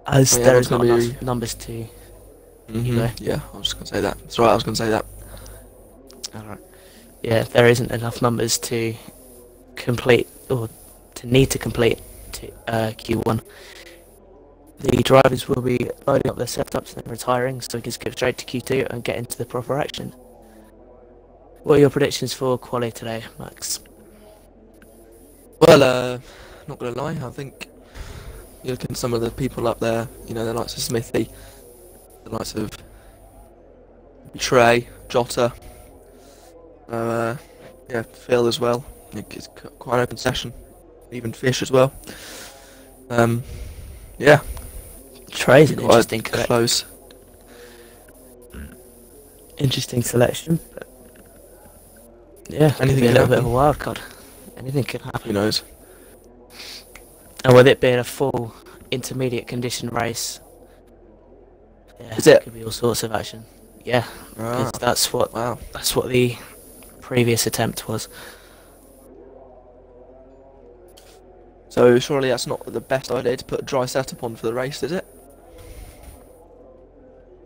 as Oh, yeah, there that's is not gonna be. enough numbers to. You go. Yeah, I was just gonna say that. That's right, I was gonna say that. Alright. Yeah, there isn't enough numbers to complete or to need to complete to Q1. The drivers will be loading up their setups and retiring, so we can skip straight to Q2 and get into the proper action. What are your predictions for quali today, Max? Well, not gonna lie, I think you look at some of the people up there, you know, the likes of Smithy, the likes of Trey, Jota, yeah, Phil as well. I think it's quite an open session. Even Fish as well. Yeah, Trey's an quite interesting close. interesting selection, but yeah, could Anything be a can little bit of happen. a wild card. Anything can Who happen. knows? And with it being a full intermediate condition race, yeah, Is it? could be all sorts of action. Yeah, because Ah, wow. that's what the previous attempt was. So surely that's not the best idea to put a dry setup on for the race, is it?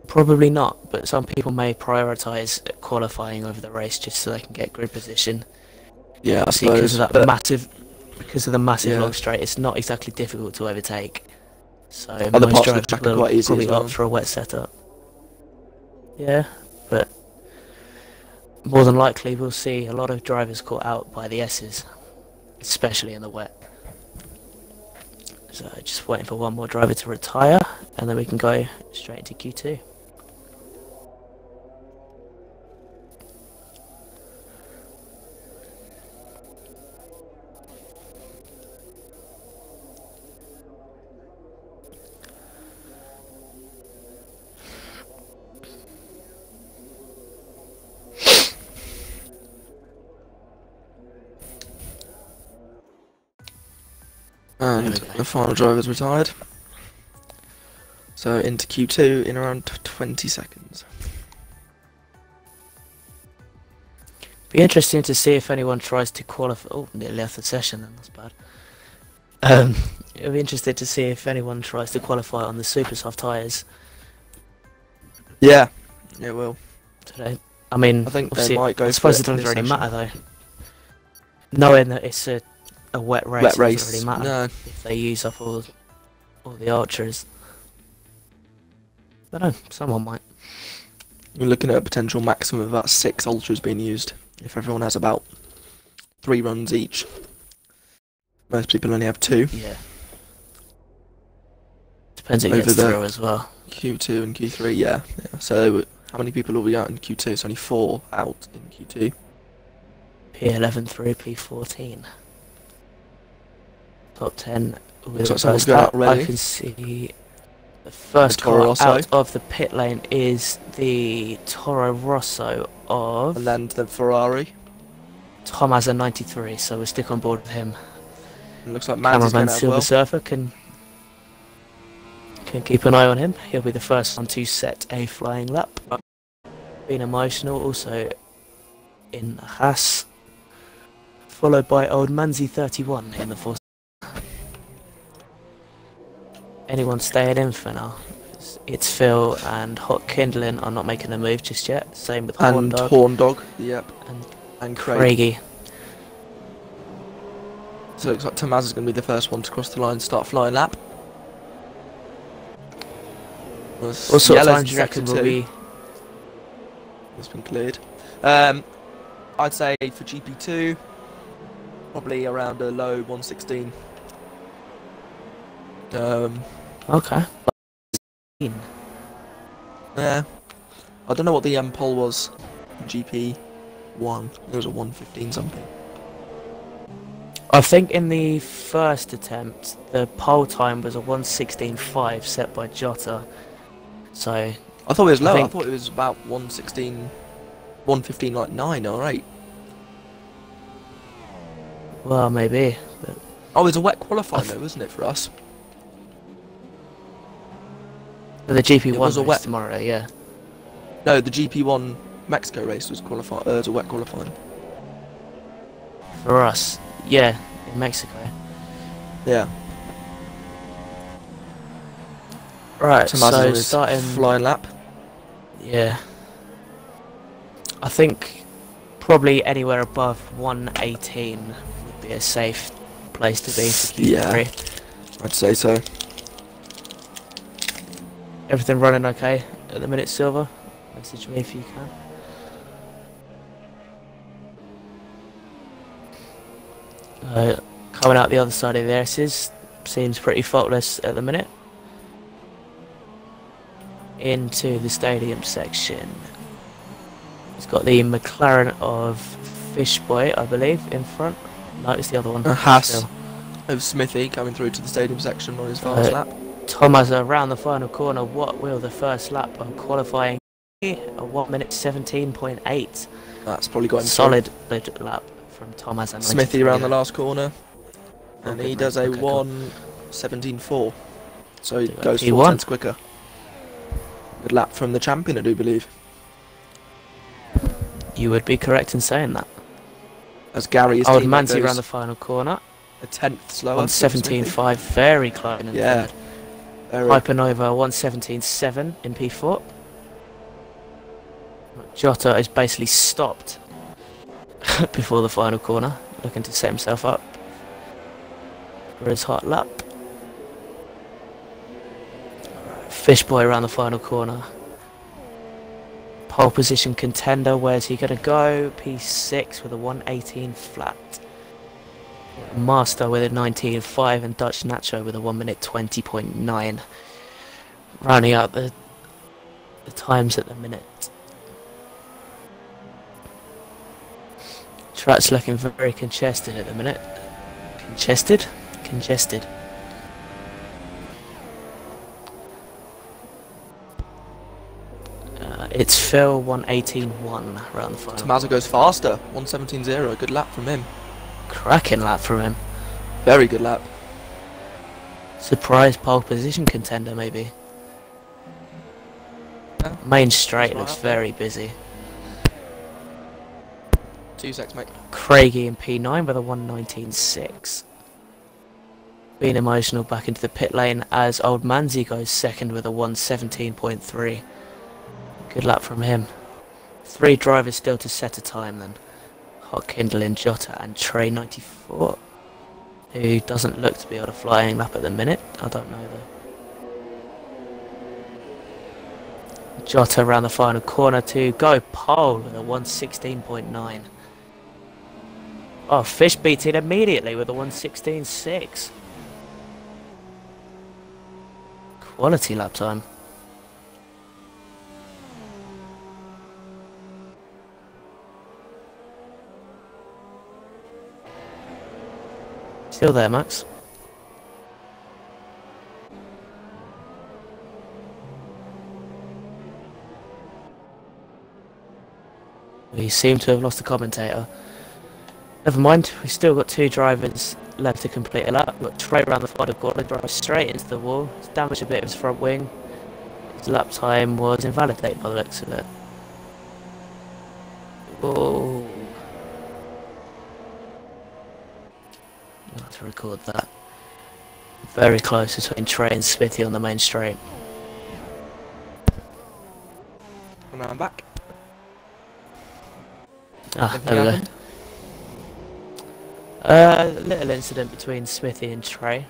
Probably not, but some people may prioritise qualifying over the race just so they can get grid position. Yeah, I See, because suppose. of that But because of the massive yeah, long straight, it's not exactly difficult to overtake. So other most parts of the drivers track are will quite easy as probably well. opt for a wet setup. Yeah, but more than likely we'll see a lot of drivers caught out by the S's, especially in the wet. So just waiting for one more driver to retire, and then we can go straight into Q2. And the final driver's retired. So into Q2 in around 20 seconds. Be interesting to see if anyone tries to qualify. Oh, nearly left the session then, that's bad. It'll be interesting to see if anyone tries to qualify on the super soft tyres Yeah, it will. today. I mean, I think they obviously, might go I for suppose it it in doesn't this really session. matter though. Knowing that it's a wet race, Wet it race. doesn't really matter No. if they use up all the ultras. I don't know, someone might. You're looking at a potential maximum of about 6 ultras being used. If everyone has about 3 runs each. Most people only have 2. Yeah. Depends who Over gets the through as well. Q2 and Q3, yeah. So how many people will be out in Q2? It's only 4 out in Q2. P11 through P14. Top 10 with Looks the like someone's first going out out. already. I can see the first Toro car Rosso. out of the pit lane is the Toro Rosso of And then the Ferrari. Tom has a 93, so we'll stick on board with him. It looks like Mads is Cameraman going out as Silver well. Surfer can keep an eye on him. He'll be the first one to set a flying lap. Being emotional, also in a Haas, followed by old Manzi 31 in the fourth. Anyone staying in for now? It's Phil and Hot Kindling are not making a move just yet. Same with Horn And Dog Horn Dog, yep. and And Craig. Craigie. So it looks like Tamaz is going to be the first one to cross the line and start flying lap. What sort of time do you reckon will be? It's been cleared. I'd say for GP2, probably around a low 116. Okay. Yeah. I don't know what the poll was. GP1. It was a 115 something. I think in the first attempt, the pole time was a 1:16.5 set by Jota. So I thought it was low. I think- thought it was about 116, 115 like 9 or 8. well, maybe. But Oh, it was a wet qualifying though, wasn't it, for us? for the GP1 It was a race wet- tomorrow, yeah. No, the GP1 Mexico race was qualifying. It was a wet qualifying. For us, yeah, in Mexico. Yeah. Right, Tommaso's on so his starting, flying lap. yeah, I think probably anywhere above 118 would be a safe place to be for Yeah, Q3. I'd say so. Everything running okay at the minute, Silver? Message me if you can. Coming out the other side of the S's seems pretty faultless at the minute. Into the stadium section. It's got the McLaren of Fishboy, I believe, in front. No, it's the other one. Haas Still. of Smithy coming through to the stadium section on his fast lap. Thomas around the final corner. What will the first lap of qualifying be? A 1 minute 17.8. That's probably got him Solid lap from Thomas and Smithy around the last corner. Oh, And good, he mate. does a Okay, cool. 1:17.4. So he Do a goes P1. 4 tenths quicker. Good lap from the champion, I do believe. You would be correct in saying that. As Gary, his Old teammate, Manzi goes around the final corner. a tenth slower. On 17.5, very close in Yeah. third. Very. Hypernova 1:17.7 in P4. Jota is basically stopped before the final corner, looking to set himself up for his hot lap. Fishboy around the final corner. Pole position contender, where's he going to go? P6 with a 1:18 flat. Master with a 19.5 and Dutch Nacho with a 1 minute 20.9. Rounding out the times at the minute. Track's looking very congested at the minute. Congested? Congested. It's Phil 1:18.1 around the final. Tommaso goes faster. 1:17.0. Good lap from him. Cracking lap from him. Very good lap. Surprise pole position contender maybe. Yeah. Main straight That's looks right. very busy. 2 secs, mate. Craigie in P9 with a 1:19.6. Being emotional back into the pit lane as Old Manzi goes second with a 1:17.3. Good luck from him. 3 drivers still to set a time then. Hot Kindling, Jota and Trey 94. Who doesn't look to be able to flying lap at the minute. I don't know though. Jota around the final corner to go pole with a 1:16.9. Oh, Fish beats it immediately with a 1:16.6. Quality lap time. Still there, Max? We seem to have lost the commentator. Never mind, we've still got 2 drivers left to complete a lap. We've got Trey around the final corner, drive straight into the wall. He's damaged a bit of his front wing. His lap time was invalidated by the looks of it. Whoa. I'll have to record that. Very close between Trey and Smithy on the main straight. And now I'm back. Ah, Anything there we happened? go. Little incident between Smithy and Trey.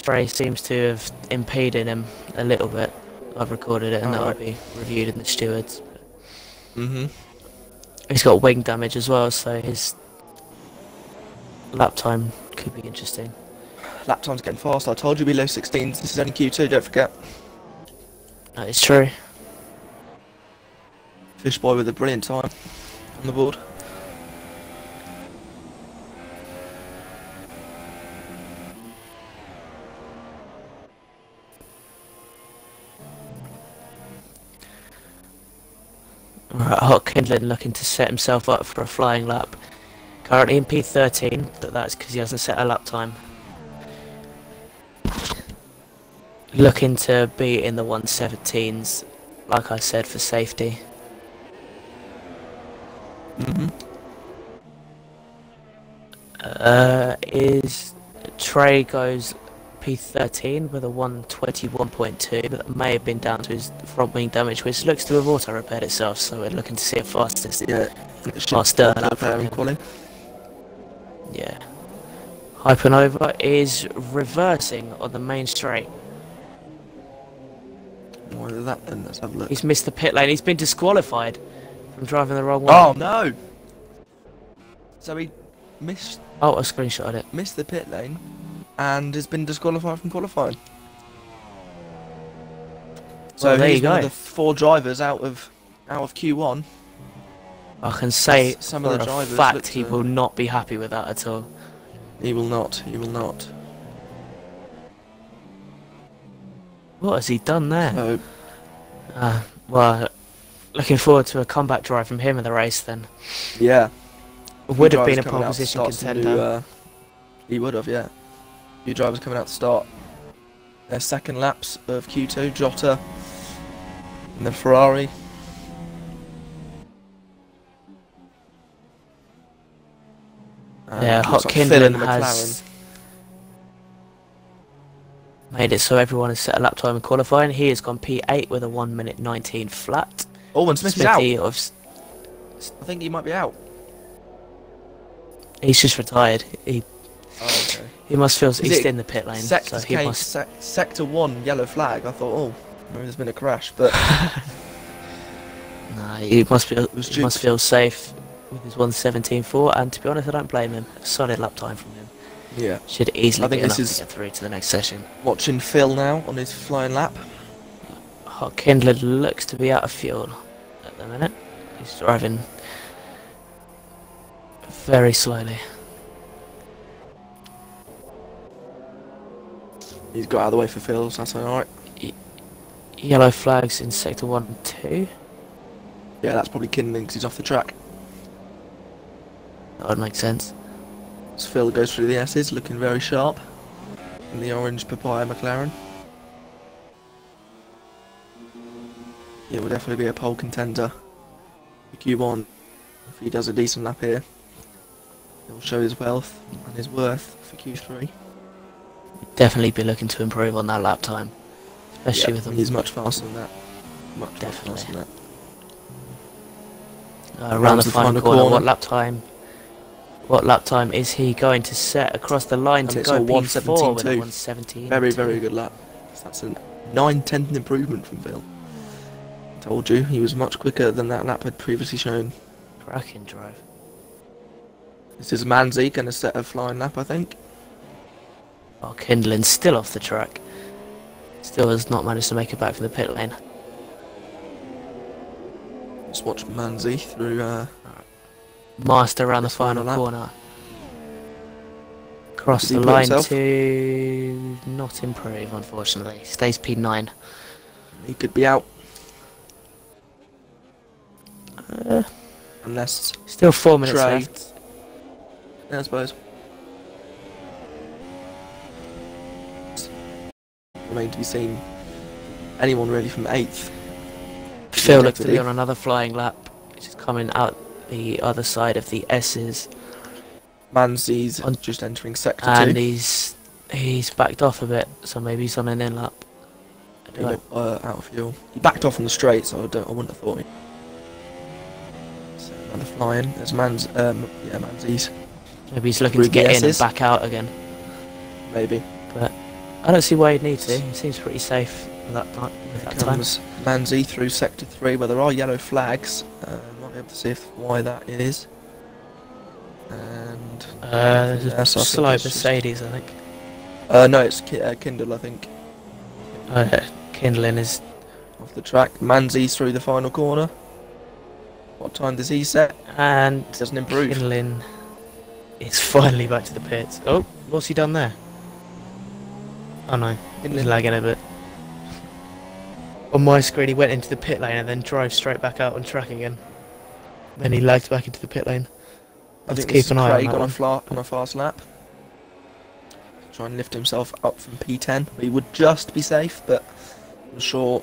Trey seems to have impeded him a little bit. I've recorded it and that'll be reviewed in the stewards. Mm-hmm. He's got wing damage as well, so his lap time could be interesting. Lap time's getting fast. I told you below 16s. This is only Q2, don't forget. That is true. Fishboy with a brilliant time on the board. Alright, Hot Kindling looking to set himself up for a flying lap. Currently in P13, but that's because he hasn't set a lap time. Looking to be in the 1:17s, like I said, for safety. Mm-hmm. Is Trey goes P13 with a 121.2, but that may have been down to his front wing damage, which looks to have auto repaired itself. So we're looking to see a fastest, Yeah, faster lap from him. quality. Yeah. Hypernova is reversing on the main straight. Why is that then? Let's have a look. He's missed the pit lane. He's been disqualified from driving the wrong way. Oh no! So he missed Oh, I screenshotted it. the pit lane and has been disqualified from qualifying. So Well, there he's you go. one of the 4 drivers out of Q1. I can say Some for of the a drivers fact look he to- will not be happy with that at all. He will not. He will not. What has he done there? So Well, looking forward to a comeback drive from him in the race then. yeah, Would have been a Drivers pole coming out to position start to contender. do, he would have, yeah. Few drivers coming out to start their second laps of Q2. Jota and the Ferrari. Yeah, looks Hot like Phil in Kindlin the has made it so everyone has set a lap time in qualifying. He has gone P8 with a 1 minute 19 flat. Oh, and Smith is out. Smithy I think he might be out. he's just retired. He Okay. must feel he's it in the pit lane, so he must. Sector 1 yellow flag. I thought, oh, maybe there's been a crash, but Nah, he must feel was he must duped. feel safe with his 1:17.4. And to be honest, I don't blame him. A solid lap time from him. yeah. Should easily I think be this enough is- to get through to the next session. Watching Phil now on his flying lap. Hot Kindlin looks to be out of fuel at the minute. He's driving very slowly. He's got out of the way for Phil, so that's alright. Yellow flags in sector 1 and 2. Yeah, that's probably Kindling because he's off the track. That would make sense. As Phil goes through the S's, looking very sharp in the orange papaya McLaren. It will definitely be a pole contender for Q1 if he does a decent lap here. He'll show his wealth and his worth for Q3. Definitely be looking to improve on that lap time, especially Yeah, with him he's much faster than that. Much Definitely. faster than that. around Round the to the final final corner. corner. What lap time? What lap time is he going to set across the line And to it's go a P4 with a 1:17.2. 1:17? Very, very good lap. That's a 9/10 improvement from Phil. Told you, he was much quicker than that lap had previously shown. Cracking drive. This is Manzi going to set a flying lap, I think. Oh, Kindlin's still off the track. Still has not managed to make it back from the pit lane. Let's watch Manzi through. Master around the This final final lap. corner. Cross Does he the put line himself? to not improve, unfortunately. Stays P9. He could be out Uh, unless. still 4 minutes Trey. left. Yeah, I suppose. Remain to be seen. Anyone really from 8th. Phil looks to be jeopardy. on another flying lap, which is coming out the other side of the S's, Manzi's On- just entering sector and 2. he's backed off a bit, so maybe he's on an in lap. I He don't know. looked, out of fuel. He backed off on the straight, so I wouldn't have thought. So another flying. There's Manzi's. Maybe he's looking Through to get the in and S's. back out again. Maybe. I don't see why he'd need to. He seems pretty safe with that, with that time. Comes Manzi through sector 3 where there are yellow flags. Might be able to see why that is. And There's a yes, I think slow it's just- Mercedes, I think. no, it's Kindle, I think, Kindlin is, off the track. Manzi's through the final corner. What time does he set? and Doesn't improve. Kindlin is finally back to the pits. Oh, what's he done there? Oh no, he's Kindlin. lagging a bit. On my screen, he went into the pit lane and then drove straight back out on track again. Then he lagged back into the pit lane. I Let's think keep this is an eye on Craig that on one. on a fast lap. Try and lift himself up from P10. He would just be safe, but I'm sure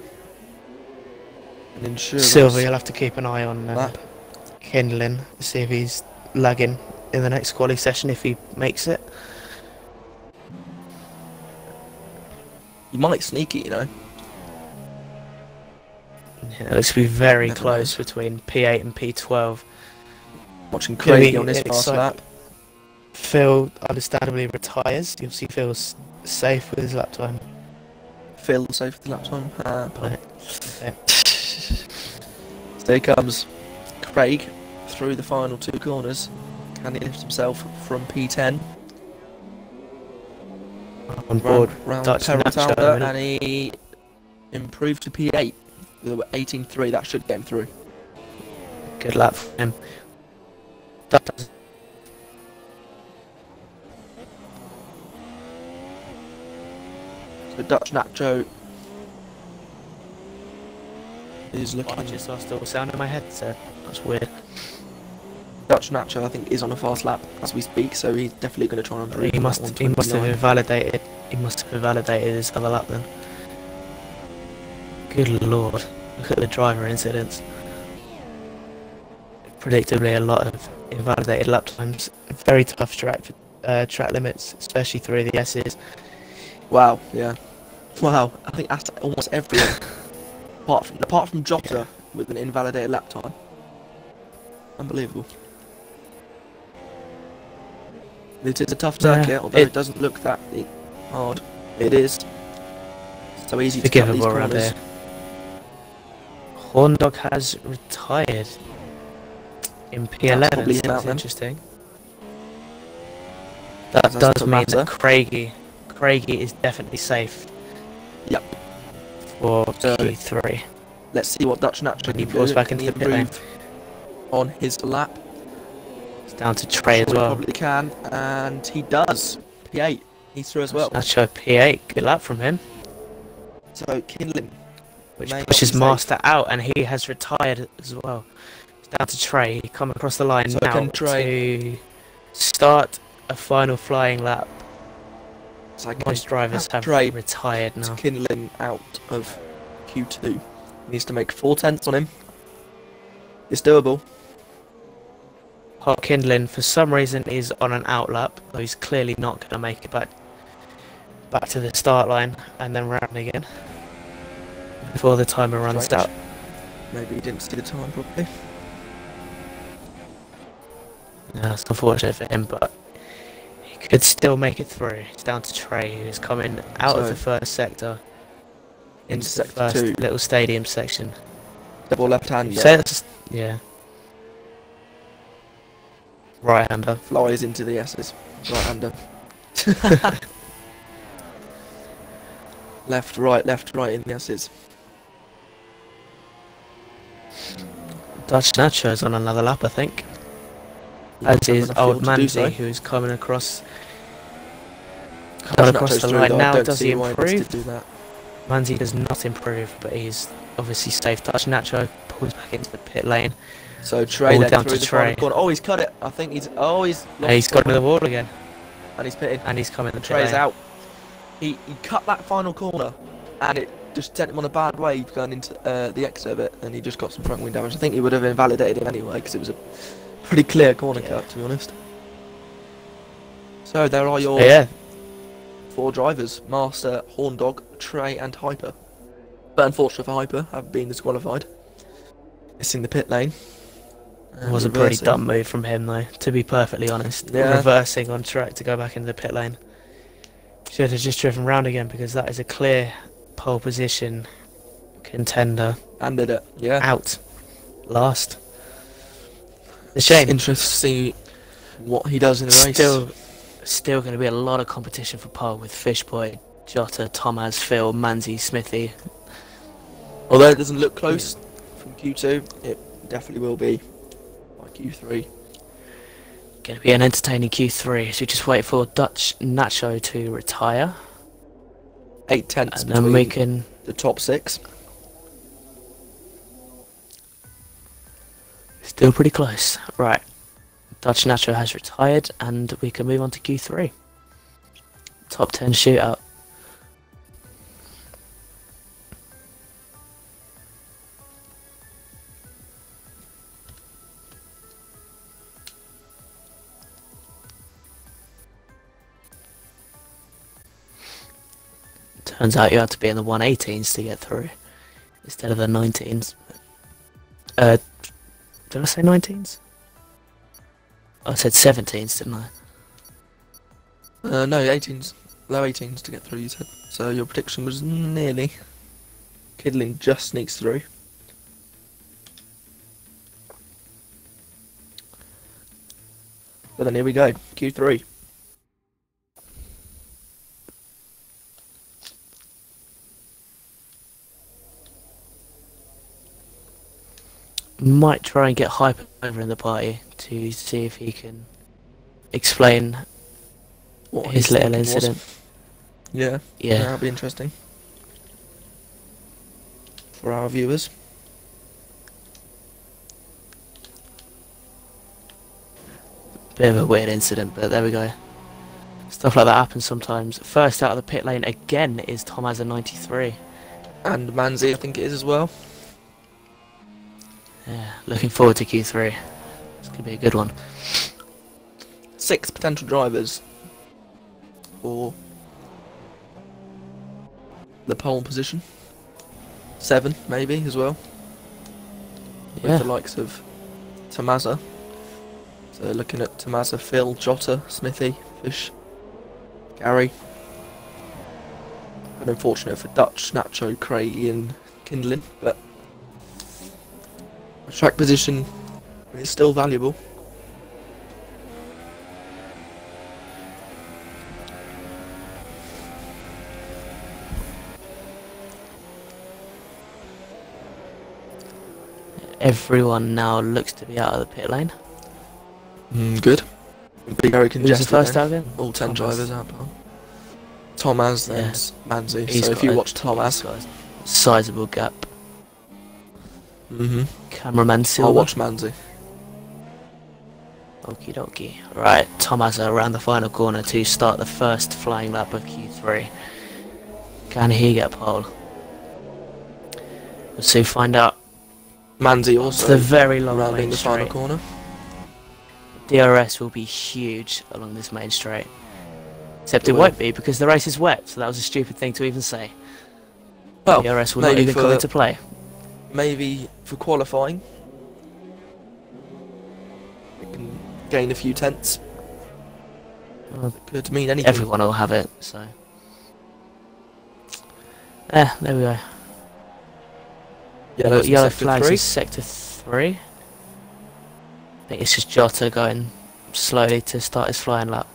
an insurance Silver, you'll have to keep an eye on lap. Kindlin, see if he's lagging in the next quali session if he makes it. He might sneak it, you know. Yeah, it looks to be very Never close knows. between P8 and P12. Watching Gonna Craigie be on this fast lap. Phil understandably retires. You'll see Phil's safe with his lap time. Phil safe for the lap time. Right. Okay. So here comes Craig through the final two corners. Can he lift himself from P10? On board round Dutch Nacho. Peralta, and he improved to P8 with 18.3. That should get him through. Good lap for him. That does. So Dutch Nacho is I looking. just lost all sound in my headset. That's weird. Dutch Nacho, I think, is on a fast lap as we speak, so he's definitely going to try and improve. He on must that have 129. invalidated. He must have invalidated his other lap then. Good lord! Look at the driver incidents. Predictably, a lot of invalidated lap times. Very tough track limits, especially through the S's. Wow, yeah. Wow, I think that's almost everyone, apart from Jota, with an invalidated lap time. Unbelievable. It is a tough circuit, although it doesn't look that hard. It is. So easy to cut these Forgivable around corners. here. Horndog has retired in P11. probably him That's out then. interesting. That Doesn't does mean matter. that Craigie is definitely safe Yep. for Q3. Let's see what Dutch Nacho When he can pulls do. back Can into he the pit lane. improve on his lap? It's down to Trey as Sure, he well. probably can, and he does. P8. He's through as well. Nacho P8. Good lap from him. So Kinlin, Which may not pushes be safe. Master out, and he has retired as well. It's down to Trey. He come across the line So now can Trey- to start a final flying lap. So Most drivers have Trey retired now. Kinlin out of Q2. He needs to make 4 tenths on him. It's doable. Paul Kindlin, for some reason, is on an out lap, though he's clearly not going to make it back to the start line and then round again before the timer runs Strange. out. Maybe he didn't see the time properly. Yeah, it's unfortunate for him, but he could still make it through. It's down to Trey, who's coming out of So, the first sector into the sector first 2. little stadium section. Double left-hander. So that's, yeah. Right-hander. Flies into the S's. Right-hander. left, right in the S's. Dutch Nacho's on another lap, I think. He As must have is enough fuel old to do Manzi, so. who's coming across Dutch the Nacho's through, line though. I now. don't Does see he why he needs improve? to do that. Manzi does not improve, but he's obviously safe. Dutch Nacho pulls back into the pit lane. So Trey All then down through to the Trey. final corner. Oh, he's cut it. I think he's. Oh, he's. And he's got into the wall again, And he's pitted. and he's coming the pit Trey's lane. out. He cut that final corner, and it just sent him on a bad wave going into the exit of it, and he just got some front wing damage. I think he would have invalidated him anyway, because it was a pretty clear corner cut, to be honest. So there are your Yeah, 4 drivers: Master, Horndog, Trey, and Hyper. But unfortunately for Hyper, have been disqualified. It's in the pit lane. it was a pretty dumb move from him, though, to be perfectly honest. Yeah. Reversing on track to go back into the pit lane. Should have just driven round again, because that is a clear pole position contender. And did it, yeah. Out. Last. The shame. Interesting to see what he does in the race. Still going to be a lot of competition for pole with Fishboy, Jota, Thomas, Phil, Manzi, Smithy. Although it doesn't look close from Q2, it definitely will be by Q3. Going to be an entertaining Q3, so we just wait for Dutch Nacho to retire. 8 tenths And then we between can... the top 6. Still pretty close. Right. Dutch Nacho has retired, and we can move on to Q3. Top 10 shootout. Turns out you have to be in the 118s to get through instead of the 19s. Did I say 19s? I said 17s, didn't I? No, 18s. Low 18s to get through, you said. So your prediction was nearly. Kidling just sneaks through. But then here we go, Q3. Might try and get Hype over in the party to see if he can explain What his little incident. Yeah, that'll be interesting for our viewers. Bit of a weird incident, but there we go. Stuff like that happens sometimes. First out of the pit lane again is Tomaz 93. And Manzi, I think it is as well. Yeah, looking forward to Q3. It's going to be a good one. 6 potential drivers for the pole position. 7 maybe as well. With the likes of Tomasa. So looking at Tomasa, Phil, Jota, Smithy, Fish, Gary. And unfortunate for Dutch, Nacho, Craigie and Kindlin, but track position is still valuable. Everyone now looks to be out of the pit lane. Good. Be very congested. Who's the first out again? All 10 drivers out. Tomaz, then Manzi. He's So if you watch Tomaz, sizable gap. Cameraman Silver. I'll watch Manzi. Okie dokie. Right, Tomaz around the final corner to start the first flying lap of Q3. Can he get pole? We'll soon find out. Manzi also the very long rounding the final straight. corner. DRS will be huge along this main straight. Except it won't be because the race is wet, so that was a stupid thing to even say. Well, DRS will not even come into play. Maybe for qualifying, it can gain a few tenths. Could mean anything. Everyone will have it, so. There we go. Yellow flags in sector 3. I think it's just Jota going slowly to start his flying lap.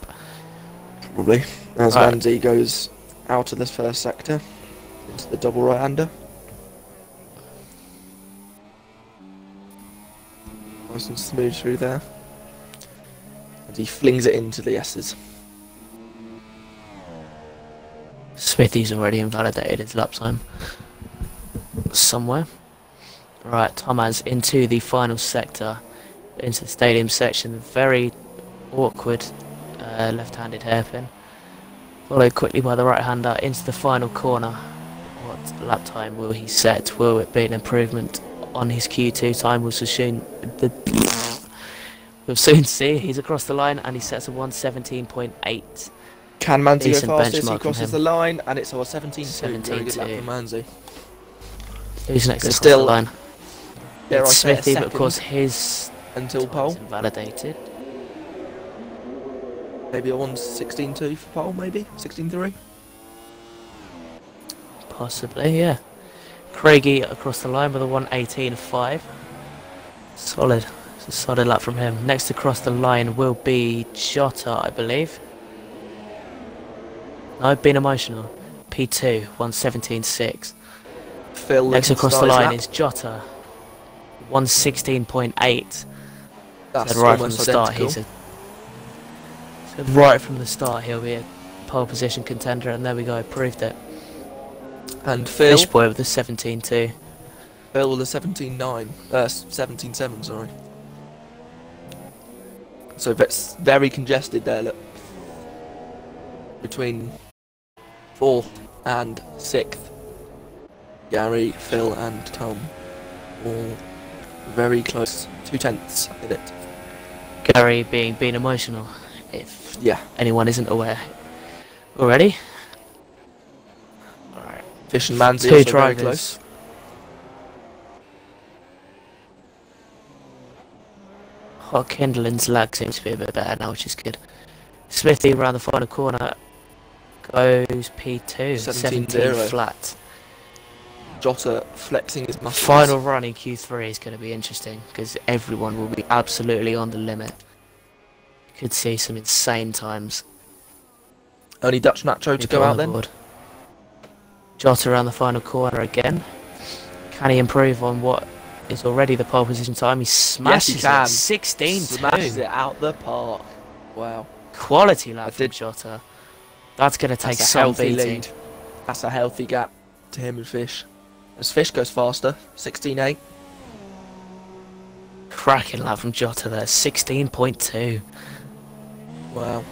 Probably. As Manzi goes out of this first sector into the double right-hander. Nice and smooth through there. And he flings it into the S's. Smithy's already invalidated his lap time. Somewhere. Right, Tomaz into the final sector. Into the stadium section. Very awkward left-handed hairpin. Followed quickly by the right-hander into the final corner. What lap time will he set? Will it be an improvement on his Q2 time? We'll soon see. He's across the line and he sets a 1:17.8. Can Manzi Decent go fastest? He benchmark from crosses him. the line and it's our 17.2. 17.2. Very good lap for Manzi. Who's next to cross Still- the line? Dare I It's say a Smithy, but of second course his until time's pole. invalidated. Maybe a 1:16.2 for pole, maybe? 16.3? Possibly, yeah. Craigie across the line with a 1:18.5. Solid. It's a solid lap from him. Next across the line will be Jota, I believe. No, I've been emotional. P2, 1:17.6. Phil Next looking across to the start his line lap. is Jota, 1:16.8. That's Said right from the almost start, identical. said right from the start he'll be a pole position contender, and there we go, proved it. And Phil, Fish boy with a 17.2. Phil with a 17.9, 17.7, sorry. So it's very congested there, look. Between 4th and 6th. Gary, Phil and Tom. All very close. 2 tenths in it. Gary being emotional, if Yeah. anyone isn't aware. Already? Fish and Manzi Two also very drivers. close. Hot Kindling's lag seems to be a bit better now, which is good. Smithy around the final corner goes P2, 17 17-0. flat. Jota flexing his muscles. Final run in Q3 is going to be interesting because everyone will be absolutely on the limit. Could see some insane times. Only Dutch Nacho to go out then. Jota around the final corner again. Can he improve on what is already the pole position time? He smashes can. it. 16-2. Smashes it out the park. Wow. Quality lap from Jota. That's going to take some beating. Lead. That's a healthy gap to him and Fish. As Fish goes faster, 16.8. Cracking lap from Jota there, 16.2. Wow.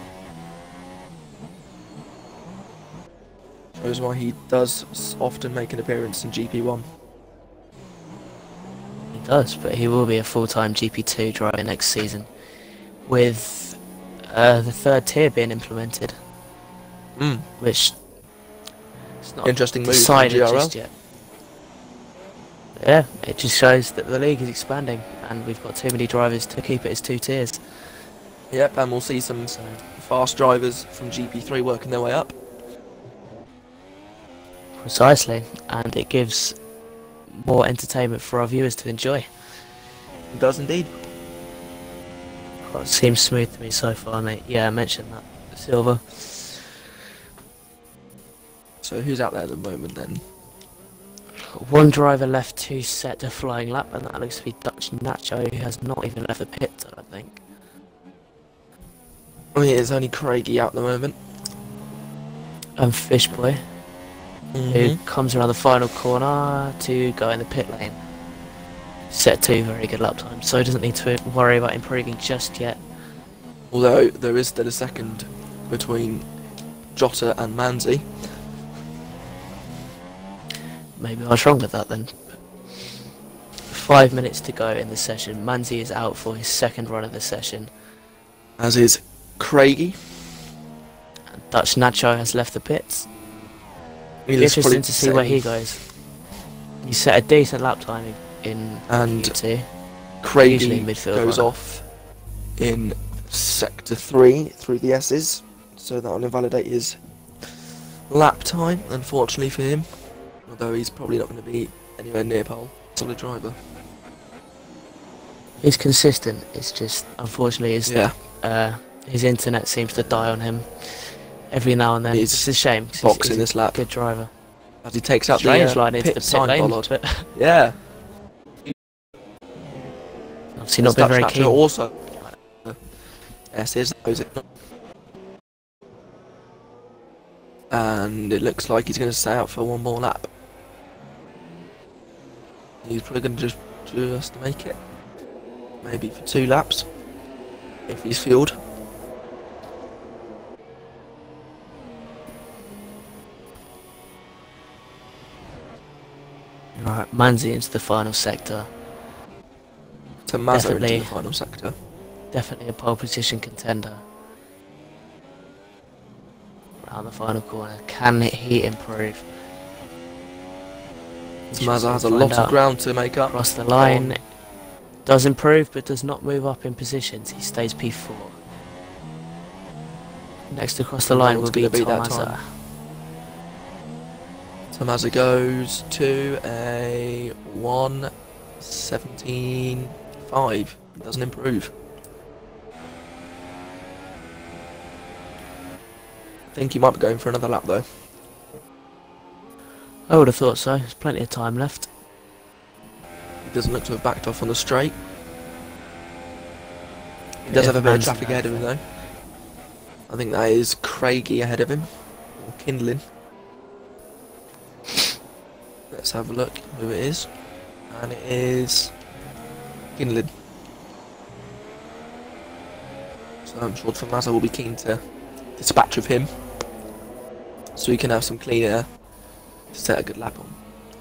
Shows why he does often make an appearance in GP1. He does, but he will be a full-time GP2 driver next season, with the third tier being implemented, which is not interesting move decided from GRL. just yet. Yeah, it just shows that the league is expanding, and we've got too many drivers to keep it as 2 tiers. Yep, and we'll see some fast drivers from GP3 working their way up. Precisely, and it gives more entertainment for our viewers to enjoy. It does indeed. Oh, it seems smooth to me so far, mate. Yeah, I mentioned that. Silver. So who's out there at the moment then? One driver left to set a flying lap, and that looks to be Dutch Nacho, who has not even left the pits, I don't think. I mean, it's only Craigie out at the moment. And Fishboy, who comes around the final corner to go in the pit lane. Set 2 very good lap time, so he doesn't need to worry about improving just yet. Although there is still a second between Jota and Manzi. Maybe I was wrong with that then. 5 minutes to go in the session. Manzi is out for his second run of the session. As is Craigie. And Dutch Nacho has left the pits. He looks Interesting to see where he goes. He set a decent lap time in Q2. Craigie midfield goes runner. off in sector 3 through the S's, so that will invalidate his lap time, unfortunately for him. Although he's probably not going to be anywhere near pole. Solid driver. He's consistent. It's just unfortunately his internet seems to die on him every now and then. It's a shame. Boxing this lap. Good driver. As he takes out Strange the line into pit the sign pit lane, bollard. but Yeah. obviously not been very Dutch Nacho keen. also. S's knows it. And it looks like he's going to stay out for one more lap. He's probably going to just make it. Maybe for 2 laps. If he's fueled. Right, Manzi into the final sector. To Mazza into Definitely. the final sector. Definitely a pole position contender. Around the final corner. Can he improve? Mazza has a lot of ground to make up. Across the line. Does improve but does not move up in positions. He stays P4. Next across the line will be Tomasa. Tomasa goes to a 1:17.5. Doesn't improve. I think he might be going for another lap though. I would have thought so. There's plenty of time left. He doesn't look to have backed off on the straight. He does have a bit of traffic ahead of him though. I think that is Craigie ahead of him. Or Kindling. Let's have a look who it is. And it is Kindling. So I'm sure Tomasa will be keen to dispatch of him. So he can have some clean air to set a good lap on.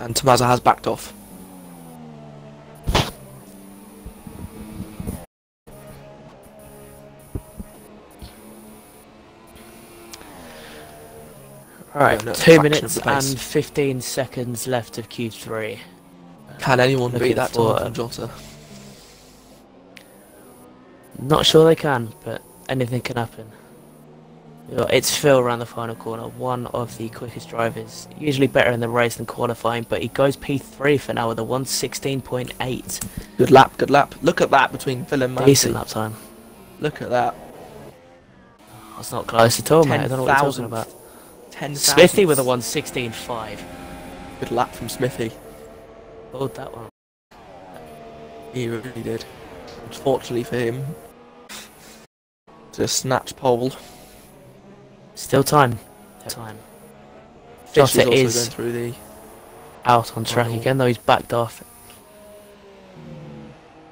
And Tomasa has backed off. Alright, going at a 2 fraction of minutes the pace. and 15 seconds left of Q3. Can anyone Looking beat that for- time from Jota? Not sure they can, but anything can happen. It's Phil around the final corner, one of the quickest drivers, usually better in the race than qualifying, but he goes P3 for now with a 1:16.8. Good lap, good lap. Look at that between Phil and Manzi. Decent lap time. Look at that. That's not close at all, mate. I don't know what you're talking 10,000th. about. 10,000th. Smithy with a 1:16.5. Good lap from Smithy. Pulled that one. He really did. Unfortunately for him, just snatch pole. Still time. Time. Fish Jota is also is going through the. out on track Final. again, though he's backed off.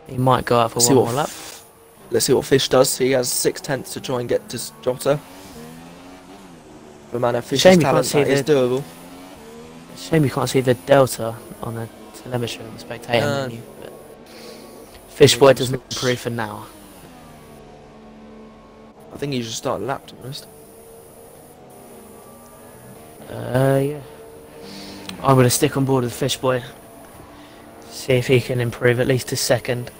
He might go out for Let's one see more lap. Let's see what Fish does. He has 6/10 to try and get to Jota. But man, a Fish's Shame you can't talent, see that is doable. Shame you can't see the delta on the telemetry on the spectator No. menu. But Fishboy Yeah, doesn't switch. improve for now. I think he should start a lap, to be honest. Yeah. I'm going to stick on board with Fishboy. See if he can improve at least a second.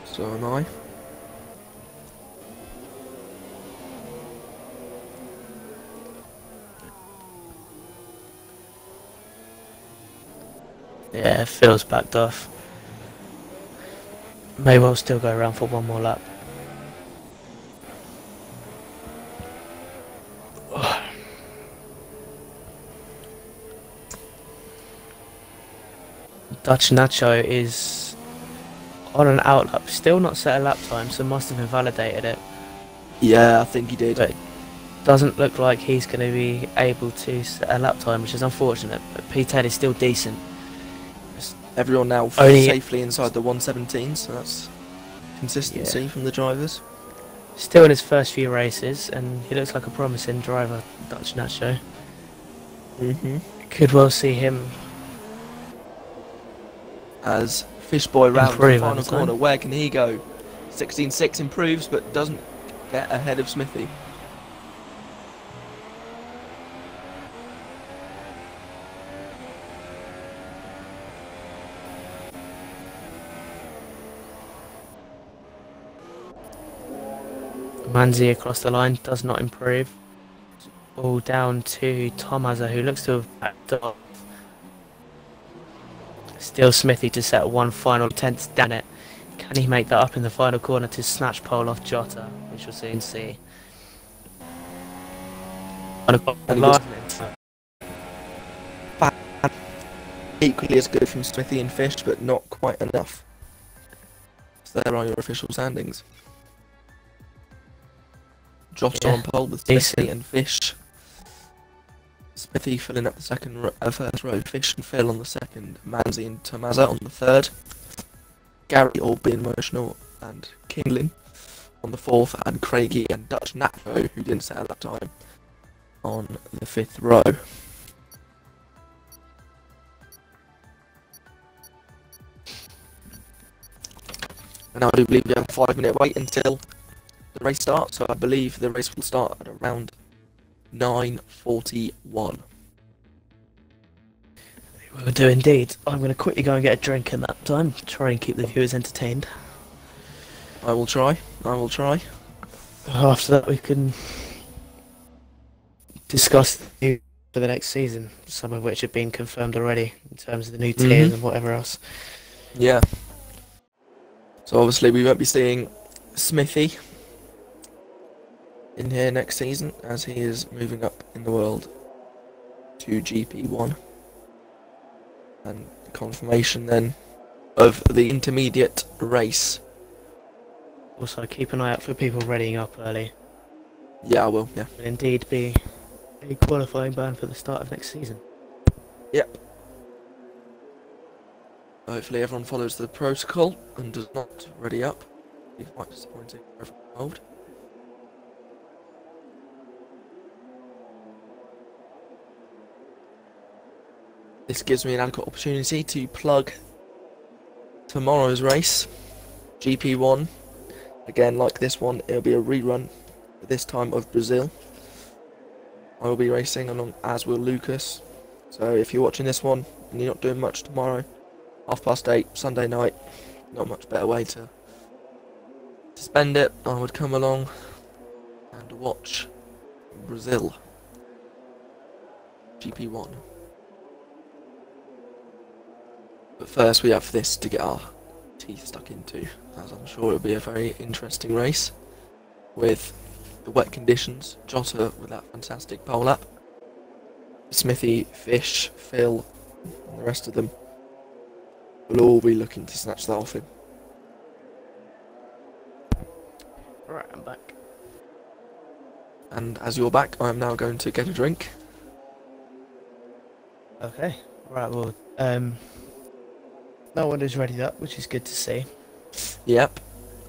So am I. Yeah, Phil's backed off. May well still go around for one more lap. Dutch Nacho is on an out lap, still not set a lap time, so must have invalidated it. Yeah, I think he did. But doesn't look like he's going to be able to set a lap time, which is unfortunate. But P10 is still decent. Everyone now Only- safely inside the 117, so that's consistency from the drivers. Still in his first few races, and he looks like a promising driver, Dutch Nacho. Could well see him. As Fishboy round the Improve final over time. corner, where can he go? 16.6 improves, but doesn't get ahead of Smithy. Manzi across the line does not improve. All down to Tomaza, who looks to have backed off. Still Smithy to set one final tenth down it. Can he make that up in the final corner to snatch pole off Jota? We shall soon see. Equally as good from Smithy and Fish, but not quite enough. So there are your official standings. Jota on pole with Smithy Decent. and Fish. Smithy filling up the first row. Fish and Phil on the second. Manzi and Tomaza on the third. Gary all being emotional and Kinglin on the fourth, and Craigie and Dutch Nacho, who didn't set a lap time, on the fifth row. And now I do believe we have a 5-minute wait until the race starts, so I believe the race will start at around 9:41. We will do indeed. I'm going to quickly go and get a drink in that time. Try and keep the viewers entertained. I will try. After that we can discuss the for the next season, some of which have been confirmed already in terms of the new tiers and whatever else. Yeah. So obviously we won't be seeing Smithy in here next season, as he is moving up in the world to GP1. And the confirmation then of the intermediate race. Also keep an eye out for people readying up early. Yeah, I will, yeah. Will indeed be a qualifying ban for the start of next season. Yep. Hopefully everyone follows the protocol and does not ready up. It's quite disappointing for everyone involved. This gives me an adequate opportunity to plug tomorrow's race, GP1. Again, like this one, it'll be a rerun, this time of Brazil, I will be racing along, as will Lucas. So if you're watching this one and you're not doing much tomorrow, 8:30 Sunday night, not much better way to spend it. I would come along and watch Brazil GP1. But first we have this to get our teeth stuck into, as I'm sure it'll be a very interesting race with the wet conditions. Jota with that fantastic pole lap, Smithy, Fish, Phil and the rest of them will all be looking to snatch that off him. Right, I'm back. And as you're back, I am now going to get a drink. Okay. Right, well, no one is ready up, which is good to see. Yep.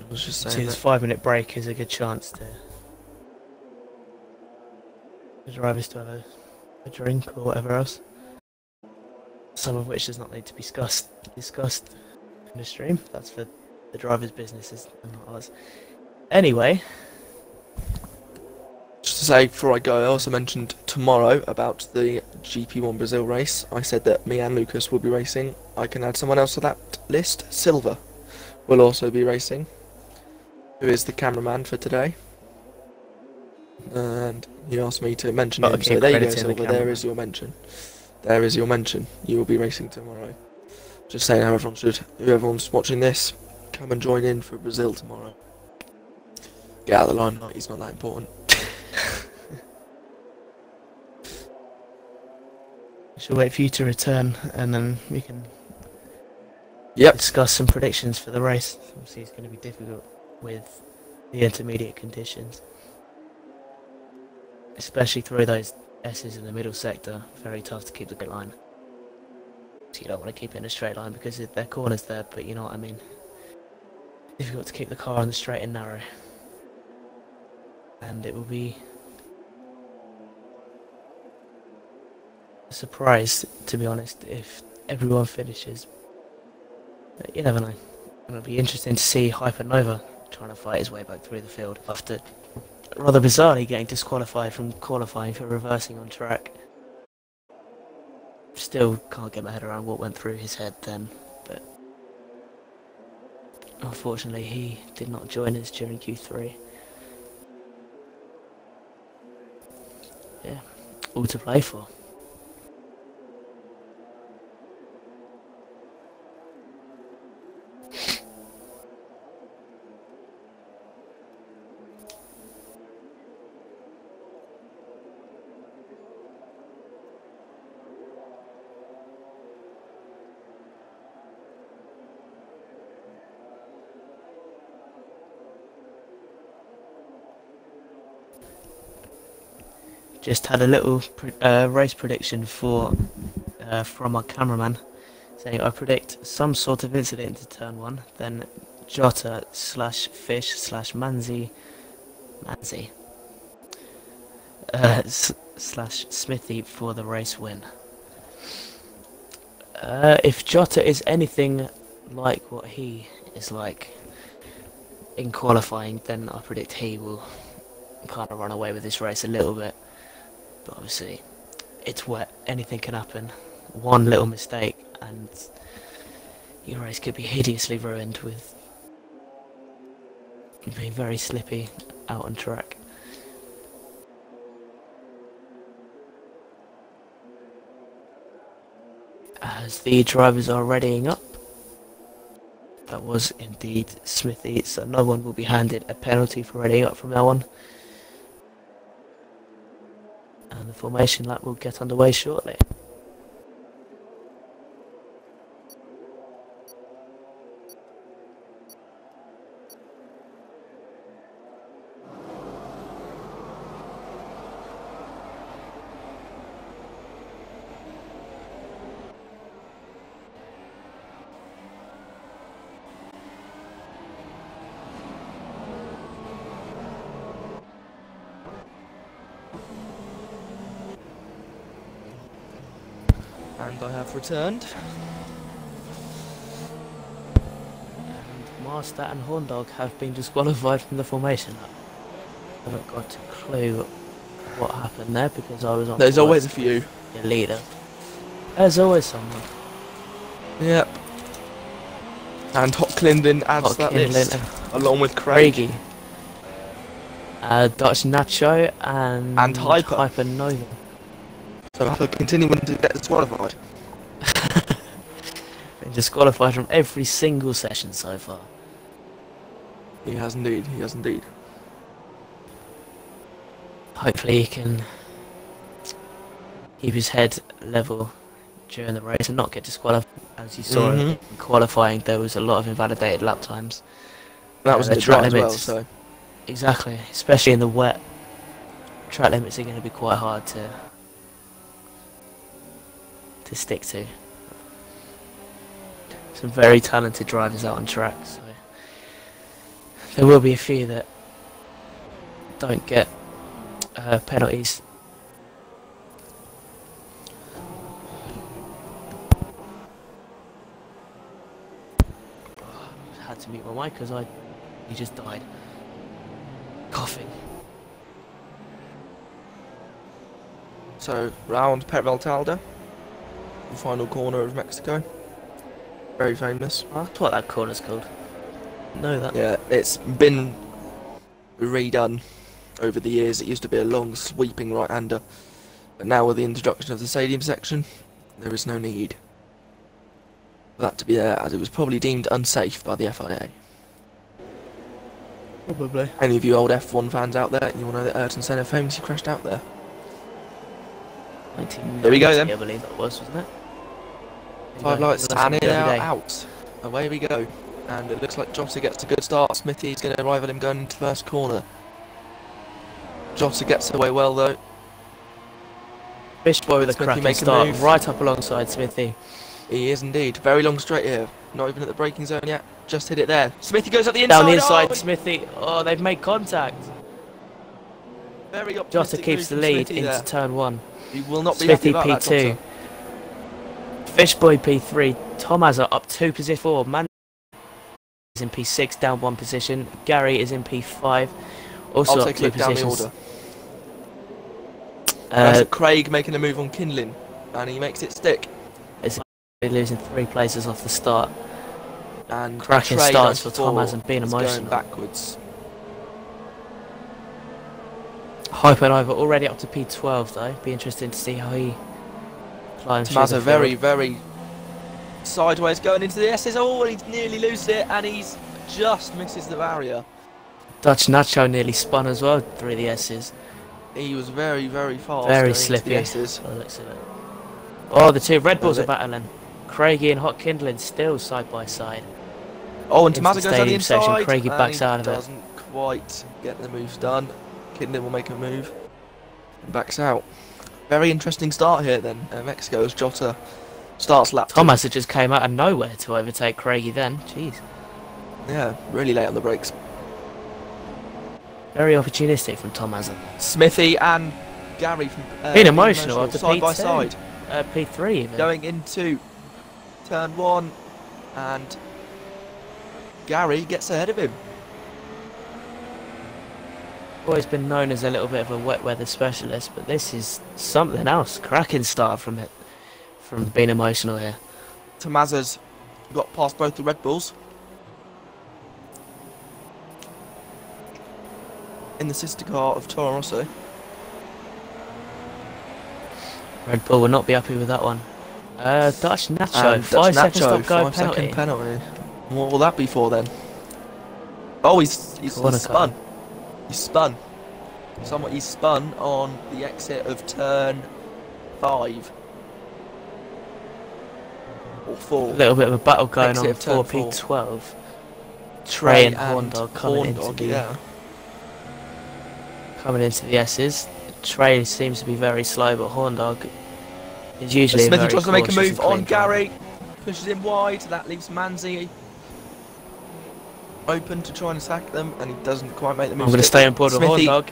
I was just See, saying this that. 5-minute break is a good chance to the drivers to have a drink or whatever else. Some of which does not need to be discussed in the stream. That's for the drivers' businesses and not ours. Anyway, Just to say before I go, I also mentioned tomorrow about the GP1 Brazil race. I said that me and Lucas will be racing. I can add someone else to that list. Silver will also be racing, who is the cameraman for today. And he asked me to mention him, so there you go, Silver, there is your mention. There is your mention. You will be racing tomorrow. Just saying how everyone should, whoever's watching this, come and join in for Brazil tomorrow. Get out of the limelight, he's not that important. I shall wait for you to return and then we can Yep. discuss some predictions for the race. Obviously it's going to be difficult with the intermediate conditions. Especially through those S's in the middle sector, very tough to keep the good line. So you don't want to keep it in a straight line because there are corners there, but you know what I mean. Difficult to keep the car on the straight and narrow. And it will be a surprise, to be honest, if everyone finishes. But you never know. It'll be interesting to see Hypernova trying to fight his way back through the field after rather bizarrely getting disqualified from qualifying for reversing on track. Still can't get my head around what went through his head then, but unfortunately he did not join us during Q3. Yeah, all to play for. Just had a little race prediction from our cameraman, saying I predict some sort of incident to turn 1, then Jota / Fish / Manzi / Smithy for the race win. If Jota is anything like what he is like in qualifying, then I predict he will kind of run away with this race a little bit. But obviously, it's wet, anything can happen. One little mistake and your race could be hideously ruined with being very slippy out on track. As the drivers are readying up, that was indeed Smithy, so no one will be handed a penalty for readying up from now on. And the formation lap will get underway shortly. And I have returned. And Master and Horndog have been disqualified from the formation lap. I haven't got a clue what happened there because I was on There's board always a few. the leader. There's always someone. Yep. And Hot Clindon adds Hot that Kindlin list, and along with Craig. Craigie. Dutch Nacho and Hyper. Nova. So Hyper continuing to get disqualified. Been disqualified from every single session so far. He has indeed, he has indeed. Hopefully he can keep his head level during the race and not get disqualified. As you saw in qualifying, there was a lot of invalidated lap times. That was the the track track as well, limits. so... Exactly, especially in the wet. Track limits are going to be quite hard to stick to. Some very talented drivers out on track, so there will be a few that don't get penalties. Had to mute my mic because he just died. Coughing. So, round Peraltalda, the final corner of Mexico. Very famous. Oh, that's what that corner's called. Know that. Yeah, it's been redone over the years. It used to be a long, sweeping right-hander. But now with the introduction of the stadium section, there is no need for that to be there, as it was probably deemed unsafe by the FIA. Probably. Any of you old F1 fans out there, you will know that Ayrton Senna famously crashed out there. 1990, There we go then. I believe that was, wasn't it? Five lights, That's and the in, other day. out. Away we go. And it looks like Jota gets a good start. Smithy's going to rival him going into first corner. Jota gets away well though. Fishboy with a Smithy cracking making a start, move. right up alongside Smithy. He is indeed. Very long straight here. Not even at the braking zone yet. Just hit it there. Smithy goes up the inside. Down the inside, Oh, Smithy. Oh, they've made contact. very Jota optimistic keeps the move from lead Smithy into there. turn 1. He will not be Smithy happy about that, P2. Jota. Fishboy P3. Tom Hazard up 2 position 4. Man is in P6, down 1 position. Gary is in P5. Also I'll up take a 2 look down the positions. order. There's Craig making a move on Kinlin, and he makes it stick. Losing 3 places off the start. And Cracking Trey, starts for 94, Tom hasn't been is emotional. going backwards. Hyper Nova already up to P12 though. Be interesting to see how he climbs through Mazza the very, field. very sideways going into the S's. Oh, and he's nearly loses it, and he's just misses the barrier. Dutch Nacho nearly spun as well through the S's. He was very, very fast. Very going into slippy. the S's. by the looks of it. Oh, the two Red Bulls Love are it. battling. Craigie and Hot Kindlin still side by side. Oh, and Into Mazza the goes down the stadium section, inside. Craigie and backs he out of it. doesn't quite get the moves done. Kinlin will make a move. And backs out. Very interesting start here then. Mexico's Jota starts lap 2. Thomas just came out of nowhere to overtake Craigie then. Jeez. Yeah, really late on the brakes. Very opportunistic from Tom Hazard. Smithy and Gary from Been emotional after side by P2. side. P3 even. Going into turn 1, and Gary gets ahead of him. Always been known as a little bit of a wet weather specialist, but this is something else. Cracking start from it, from being emotional here. Tomazza's got past both the Red Bulls. In the sister car of Toro Rosso. Red Bull will not be happy with that one. Dutch Nacho, And 5 Dutch seconds Nacho, stop go 5 second penalty. penalty. What will that be for then? Oh, he's Corner spun. He's spun. He's spun on the exit of turn 5. Or A 4. little bit of a battle going Exit on of turn 4P12. Trey and Horndog yeah. coming into the S's. Trey seems to be very slow, but Horndog is usually a Smithy very tries to make a cautious move and on clean driver. Gary. Pushes him wide. That leaves Manzi open to try and sack them, and he doesn't quite make the move. I'm going to stay on board with Smithy- Horndog.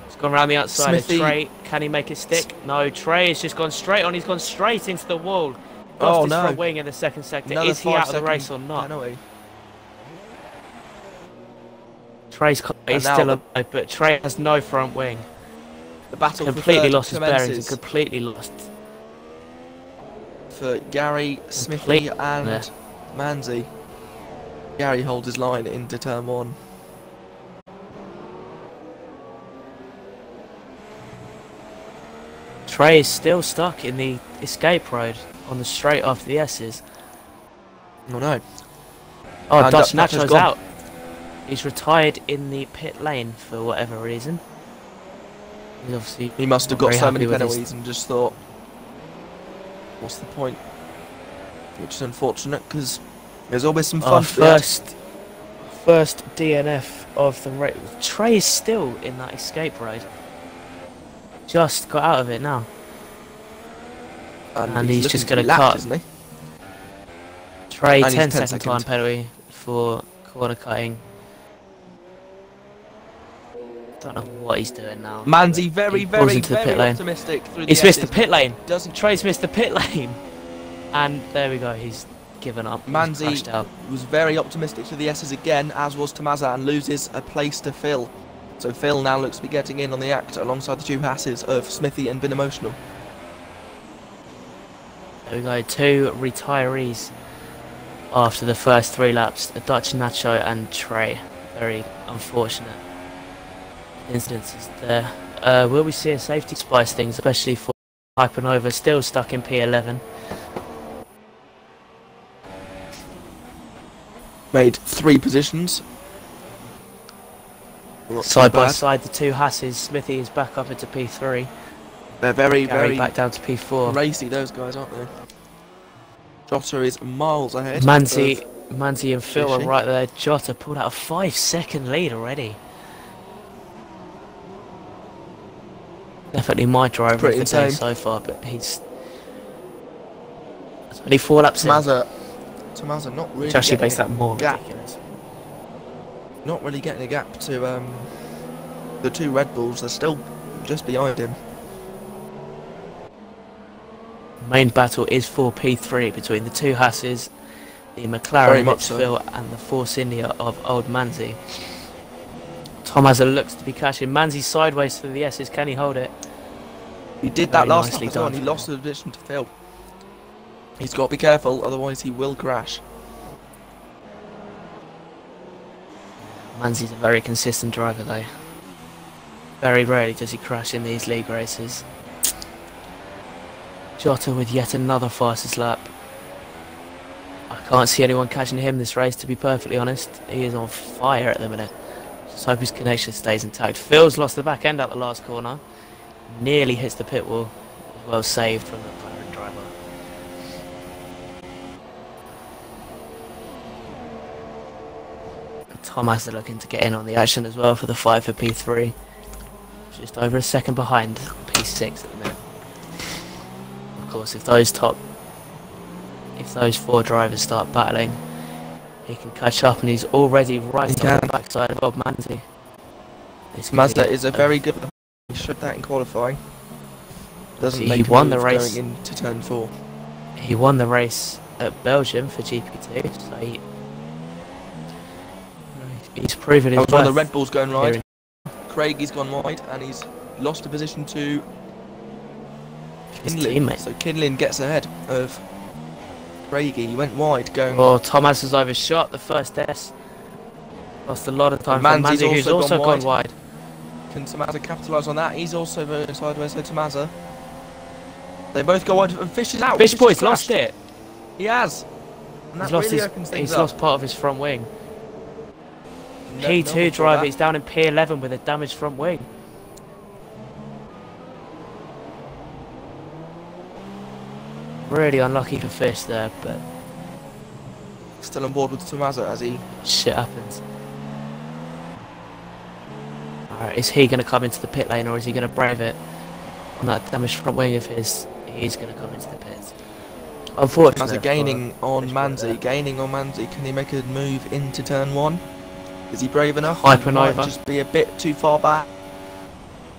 He's gone around the outside of Smithy- Trey. Can he make it stick? No, Trey has just gone straight on. He's gone straight into the wall. Lost Oh, his no. front wing in the second sector. Another Is he out of the 5 race or second not? penalty. Trey's And he's now still the- alive, but Trey has no front wing. The battle completely for lost third his bearings and commences completely lost. for Gary, Smithy and Yeah. Manzi. Gary holds his line into turn 1. Trey is still stuck in the escape road on the straight after the S's. Oh no. Oh, And Dutch Nacho's Nacho's gone. out. He's retired in the pit lane for whatever reason. He's obviously He must have not got very so happy many with his- penalties and just thought, what's the point? Which is unfortunate because there's always some fun Our to be had. first DNF of the race. Trey is still in that escape road. Just got out of it now. And he's just looking gonna to be lapped, cut. isn't he? Trey, And he's 10 10 second time penalty for corner cutting. Don't know what he's doing now. Manzi but very, he pulls very, into the pit very lane. optimistic through the He's missed the S's. pit lane. Doesn't Trey's missed the pit lane. And there we go, he's given up. He's Manzi crashed out. was very optimistic to the S's again, as was Tomaza, and loses a place to Phil. So Phil now looks to be getting in on the act alongside the two Hasses of Smithy and Been Emotional. There we go, 2 retirees after the first 3 laps. Dutch Nacho and Trey. Very unfortunate incidences there. Will we see a safety spice thing, especially for Hypernova, still stuck in P11. Made 3 positions. Not too Side by bad. side, the 2 Hasses. Smithy is back up into P3. They're very, Gary very back down to P4. racy, those guys, aren't they? Jota is miles ahead. Manzi and Phil are Fishy. right there. Jota pulled out a 5-second lead already. Definitely my driver Pretty of the day insane. so far, but he's only 4 laps in. Tomaza not really Which actually getting makes that more gap. ridiculous. Not really getting a gap to the 2 Red Bulls. They're still just behind him. Main battle is for P3 between the 2 Hasses, the Very McLaren much so. Phil and the Force India of Old Manzi. Tomaza looks to be catching. Manzi sideways through the S's. Can he hold it? He did that Very last nicely lap as well, done. and he lost the position to Phil. He's got to be careful, otherwise he will crash. Manzi's a very consistent driver though. Very rarely does he crash in these league races. Jota with yet another fastest lap. I can't see anyone catching him this race, to be perfectly honest. He is on fire at the minute. Just hope his connection stays intact. Phil's lost the back end at the last corner. Nearly hits the pit wall. Well saved from the McLaren driver. Thomas are looking to get in on the action as well for the 5 for P3. Just over a second behind P6 at the minute. Of course, if those 4 drivers start battling, he can catch up, and he's already right He on the can. backside of Bob Manzi. It's gonna Mazda be is a very good. He showed that in qualifying. Doesn't See, make he a won the move race. going into turn 4. He won the race at Belgium for GP2, so he's proven his That was one of the worth Red Bulls going here right. in- Craigie's gone wide, and he's lost a position to his Kinley. teammate. So Kinley gets ahead of Craigie. He went wide, going. Oh, Thomas has overshot the first S. Lost a lot of time from Manzi's Manzi, who's also also gone gone wide. Can Tomaza capitalise on that? He's also very sideways, so Tomaza. They both go wide, and Fish is out. Fish Fish Boy's has lost crashed. it. He has. And that He's lost really his. opens things He's up. lost part of his front wing. No- P2 no driver that. is down in P11 with a damaged front wing. Really unlucky for Fish there, but Still on board with Tomaza as he. shit happens. Alright, is he going to come into the pit lane, or is he going to brave it on that damaged front wing of his? He's going to come into the pits. Unfortunately, Tomaza gaining on Fish Boy Manzi. there. Gaining on Manzi. Can he make a move into turn 1? Is he brave enough? Hypernova. He might just be a bit too far back.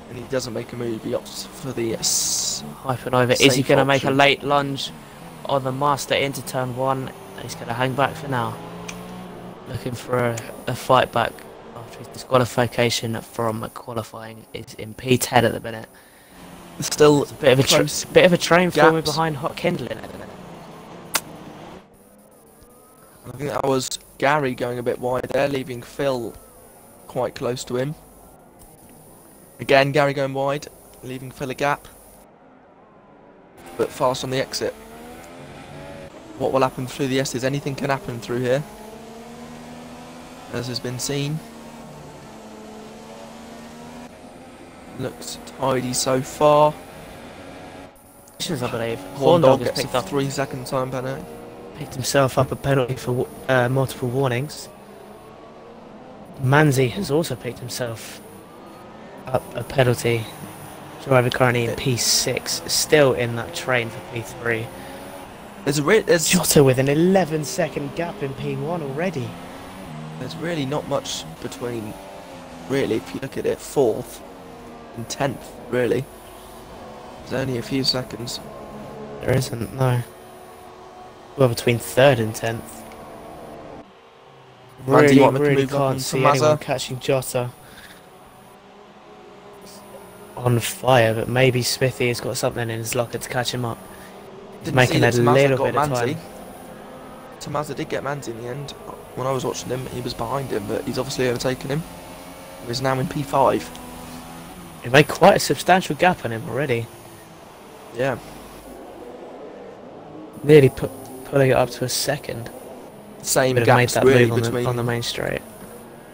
And he doesn't make a move. He opts for the Hypernova. Is he safe going to make a option. late lunge on the master into turn 1? He's going to hang back for now. Looking for a fight back after his disqualification from qualifying, is in P10 at the minute. Still It's a bit of a close bit of a train forming gaps. behind Hot Kindling at the minute. I think that was Gary going a bit wide there, leaving Phil quite close to him. Again, Gary going wide, leaving Phil a gap, but fast on the exit. What will happen through the S's? Anything can happen through here, as has been seen. Looks tidy so far. I believe. Horndog has gets a picked up 3-second time penalty. picked himself up a penalty for multiple warnings. Manzi has also picked himself up a penalty. Driver currently in P6, still in that train for P3. There's Jota with an 11-second gap in P1 already. There's really not much between, really, if you look at it, 4th and 10th, really. There's only a few seconds. There isn't, no. Well, between 3rd and 10th. Randy, Really, move really up can't on see Tommaso. anyone catching Jota on fire, but maybe Smithy has got something in his locker to catch him up. He's Didn't making see a that Tommaso little got bit of Manzi. time. Tommaso did get Manzi in the end. When I was watching him, he was behind him, but he's obviously overtaken him. He's now in P5. He made quite a substantial gap on him already. Yeah. Nearly pulling it up to a second. Same Would have made gaps that really move on the main straight.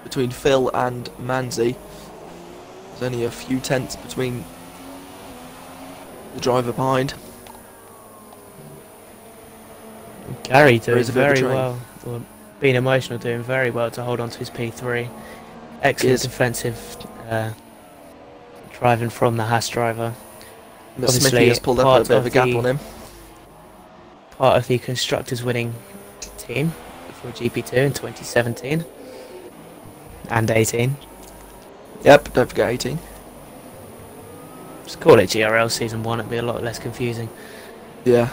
between Phil and Manzi. There's only a few tenths between the driver behind. Gary There doing is a bit of a very train. well. Well, being emotional, doing very well to hold on to his P3. Excellent Is. defensive driving from the Haas driver. But Obviously, Smithy has pulled up a part bit of a of gap the- on him. Part of the constructors winning team for GP2 in 2017 and 18. Yep, don't forget 18. Just call it GRL Season 1, it'd be a lot less confusing. Yeah.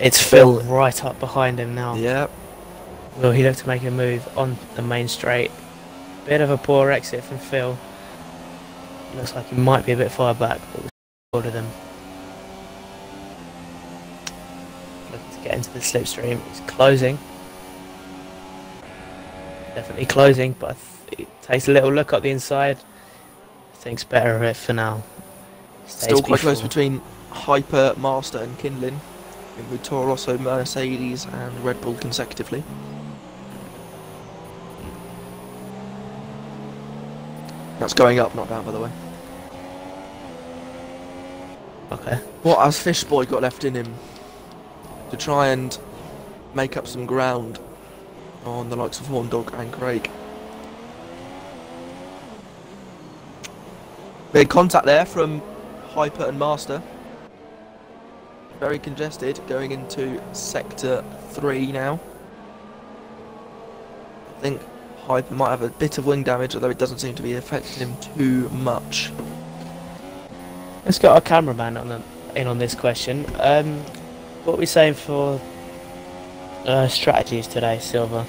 It's Phil right up behind him now. Yep. Will he look to make a move on the main straight? Bit of a poor exit from Phil. Looks like he might be a bit far back, but we'll order them. Looking to get into the slipstream. It's closing. Definitely closing, but it takes a little look up the inside. Thinks better of it for now. Stays Still quite close P4. between Hyper, Master and Kindlin. With Toro Rosso, Mercedes and Red Bull consecutively. That's going up, not down, by the way. Okay. What has Fishboy got left in him to try and make up some ground on the likes of Horndog and Craig? Big contact there from Hyper and Master. Very congested, going into sector 3 now. I think Hyper might have a bit of wing damage, although it doesn't seem to be affecting him too much. Let's get our cameraman in on this question. What are we saying for strategies today, Silver?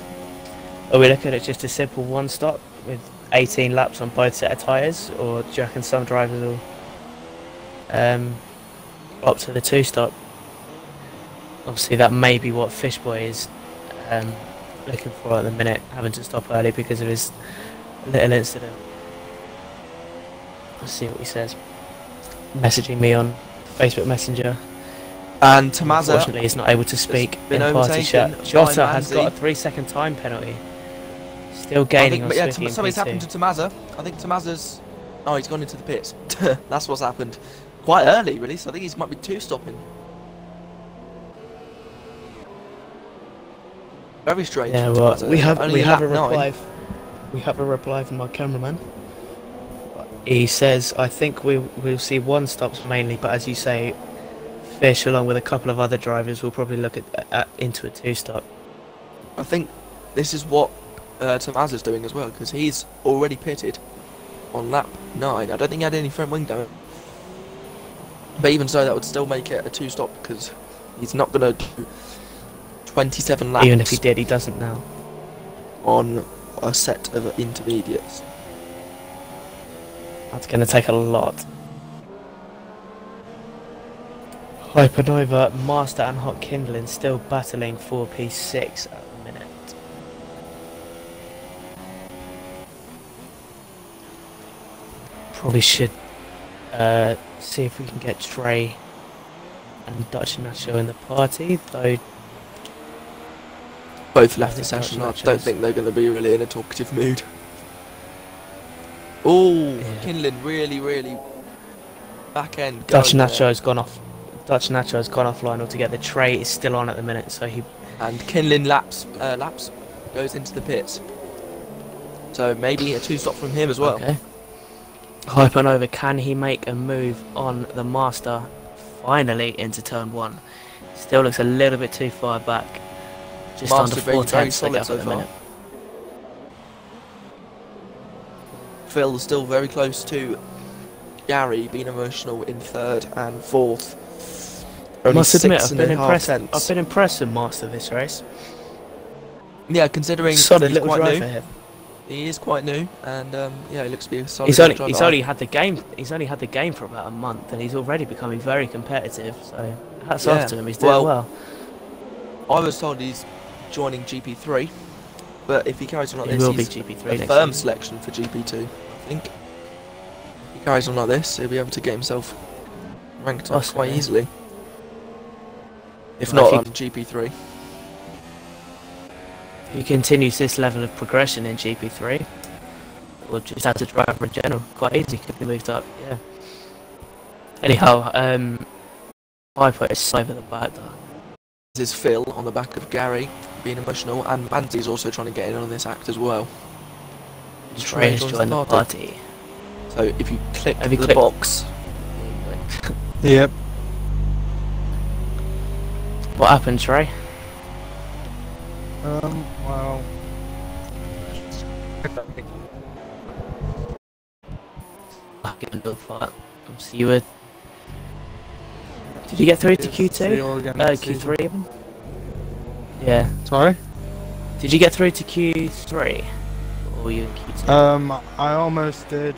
Are we looking at just a simple one stop with 18 laps on both set of tyres, or do you reckon some drivers will opt to the 2-stop? Obviously that may be what Fishboy is looking for at the minute, having to stop early because of his little incident. Let's see what he says. Messaging me on Facebook Messenger. And Tommaso, Unfortunately, he's not able to speak been in party overtaken chat. by Jota has Manzi. got a 3-second time penalty. Still I gaining think, on but yeah, Smithy in something's happened to P2. Tommaso. I think Tommaso's... Oh, he's gone into the pits. That's what's happened. Quite early, really, so I think he might be 2-stopping. Very strange. Yeah, from well, Tommaso. we have Only a lap reply. 9. We have a reply from our cameraman. He says, "I think we'll see one stops mainly, but as you say, Fish, along with a couple of other drivers, will probably look at into a 2-stop." I think this is what Tommaso's doing as well, because he's already pitted on lap 9. I don't think he had any front wing damage. But even so, that would still make it a 2-stop, because he's not going to do 27 laps Even if he did, he doesn't now. on a set of intermediates. That's going to take a lot. Hypernova, Master and Hot Kindling still battling for P6 at the minute. Probably should see if we can get Trey and Dutch Nacho in the party, though. Both left the session. I don't think they're going to be really in a talkative mood. Oh, Yeah. Kinlan really back end. Dutch going Nacho there. has gone off. Dutch Nacho has gone offline altogether. Trey is still on at the minute, so he. And Kinlan laps goes into the pits. So maybe a 2-stop from him as well. Okay. Hypernova, can he make a move on the Master finally into turn 1? Still looks a little bit too far back. Just Master under very 4 tenths to solid get up so at the far. minute. Phil still very close to Gary, being emotional in 3rd and 4th. Only Must admit, 6 I've and been a half impressed. tenths. I've been impressed with Master this race. Yeah, considering Solid he's little quite drive new. for him. He is quite new, and yeah, he looks to be a solid He's only driver. had the game. He's only had the game for about a month, and he's already becoming very competitive. So hats Yeah, off to him. He's doing well. I was told he's joining GP3, but if he carries on like He this, will be he's GP3 a next firm season. selection for GP2. I think if he carries on like this, he'll be able to get himself ranked up Possibly. quite easily. If Well, not if he- on GP3. If he continues this level of progression in GP3, we'll just have to drive for a general. Quite easy, could be moved up, yeah. Anyhow, Piper is over the back though. This is Phil on the back of Gary, being emotional, and Mandy's also trying to get in on this act as well. Trey has joined the party. So if you click Have you the clicked? box, Yep. What happened, Trey? Well. Back in the fight. So you were. Did you get through to See Q2? you all again next season. Q3 even? Yeah. Sorry? Did you get through to Q3? Or were you in Q2? I almost did,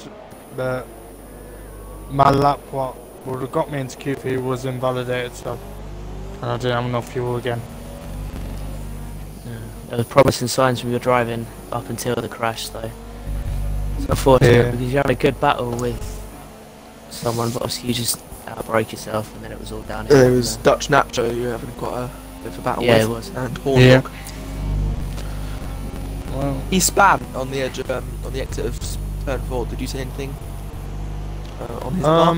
but my lap, what would have got me into Q3 was invalidated, so. And I didn't have enough fuel again. There were promising signs from your driving up until the crash, though. It's unfortunate Yeah. because you had a good battle with someone, but obviously you just outbroke yourself, and then it was all downhill. it from was there. Dutch Nacho you were having quite a bit of a battle Yeah, with. it was. And Horn Yeah. Dog. Well, He span on the edge of on the exit of turn 4. Did you see anything on his mark?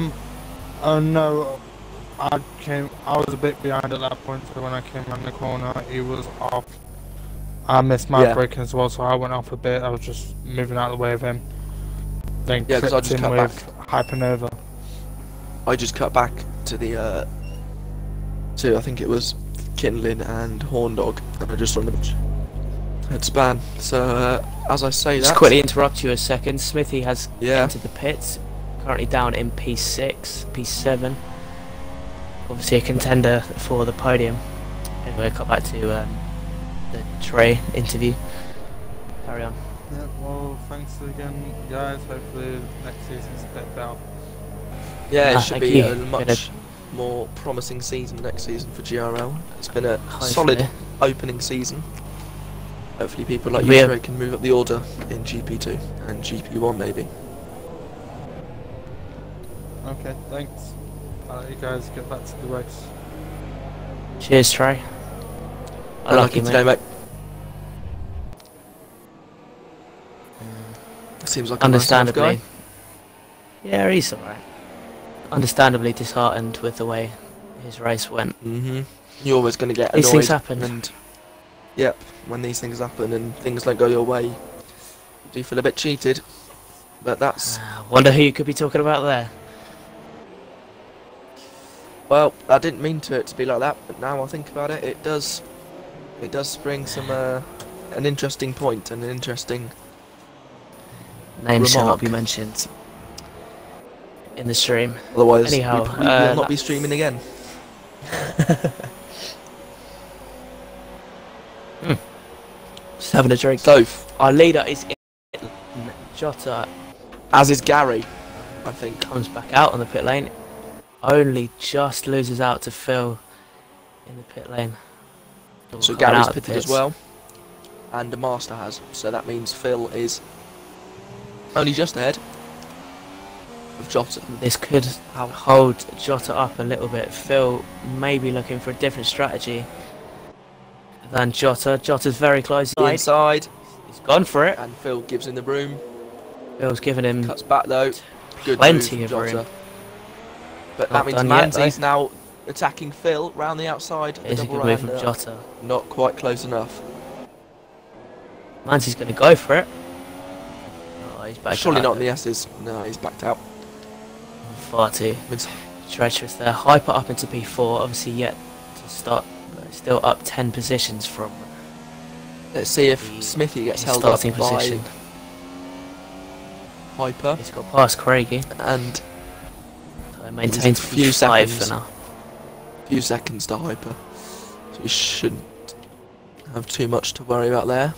oh no, I was a bit behind at that point, so when I came around the corner, he was off. I missed my Yeah. braking as well, so I went off a bit. I was just moving out of the way of him. Then Yeah, 'cause I clipped just in cut with Hypernova. I just cut back to the to I think it was Kinlin and Horn Dog, and I just on the had span. So as I say Just that, quickly interrupt you a second. Smithy has Yeah. entered the pits, currently down in P6, P7. Obviously a contender for the podium. Anyway, cut back to the Trey interview. Carry on. Yeah, well, thanks again, guys. Hopefully next season's a bit better. yeah, it Ah, should thank be you. a much more promising season next season for GRL. It's been a Hopefully. solid opening season. Hopefully people like We you, have- Trey, can move up the order in GP2 and GP1 maybe. Okay, thanks. I'll let you guys get back to the race. Cheers, Trey. Unlucky Unlucky, today, mate. mate. Seems like a nice enough Understandably. guy. Yeah, he's alright. Understandably disheartened with the way his race went. You're always going to get These annoyed. things happen. And yep, when these things happen and things don't go your way, you do feel a bit cheated. But that's Wonder who you could be talking about there. well, I didn't mean to it to be like that, but now I think about it, it does spring some an interesting point and an interesting. Names shall not Remark. be mentioned in the stream. Otherwise, Anyhow, we will not be that's- streaming again. Just having a drink. So, Our leader is in. Jota as is Gary, I think. comes back out on the pit lane. Only just loses out to Phil in the pit lane. So Coming Gary's out of the pitted as pits. well, and the Master has. So that means Phil is only just ahead of Jota. This could hold Jota up a little bit. Phil may be looking for a different strategy than Jota. Jota's very close. Inside, He's gone for it. and Phil gives him the broom. Phil's given him Cuts back though. Good plenty move of from room. Jota. But Not that means done yet, Manzi's now attacking Phil round the outside. The Here's a double good move from round, Jota. Not quite close enough. Manzi's going to go for it. Oh, he's back Surely out. not in the S's. No, he's backed out. Far too It's treacherous there. Hyper up into P4. Obviously yet to start. But still up 10 positions from Let's see if the- Smithy gets his held up starting by position. Hyper, He's got past Craigie. and So he maintains a few P5 seconds. for now. a few seconds to Hyper. So we shouldn't have too much to worry about there.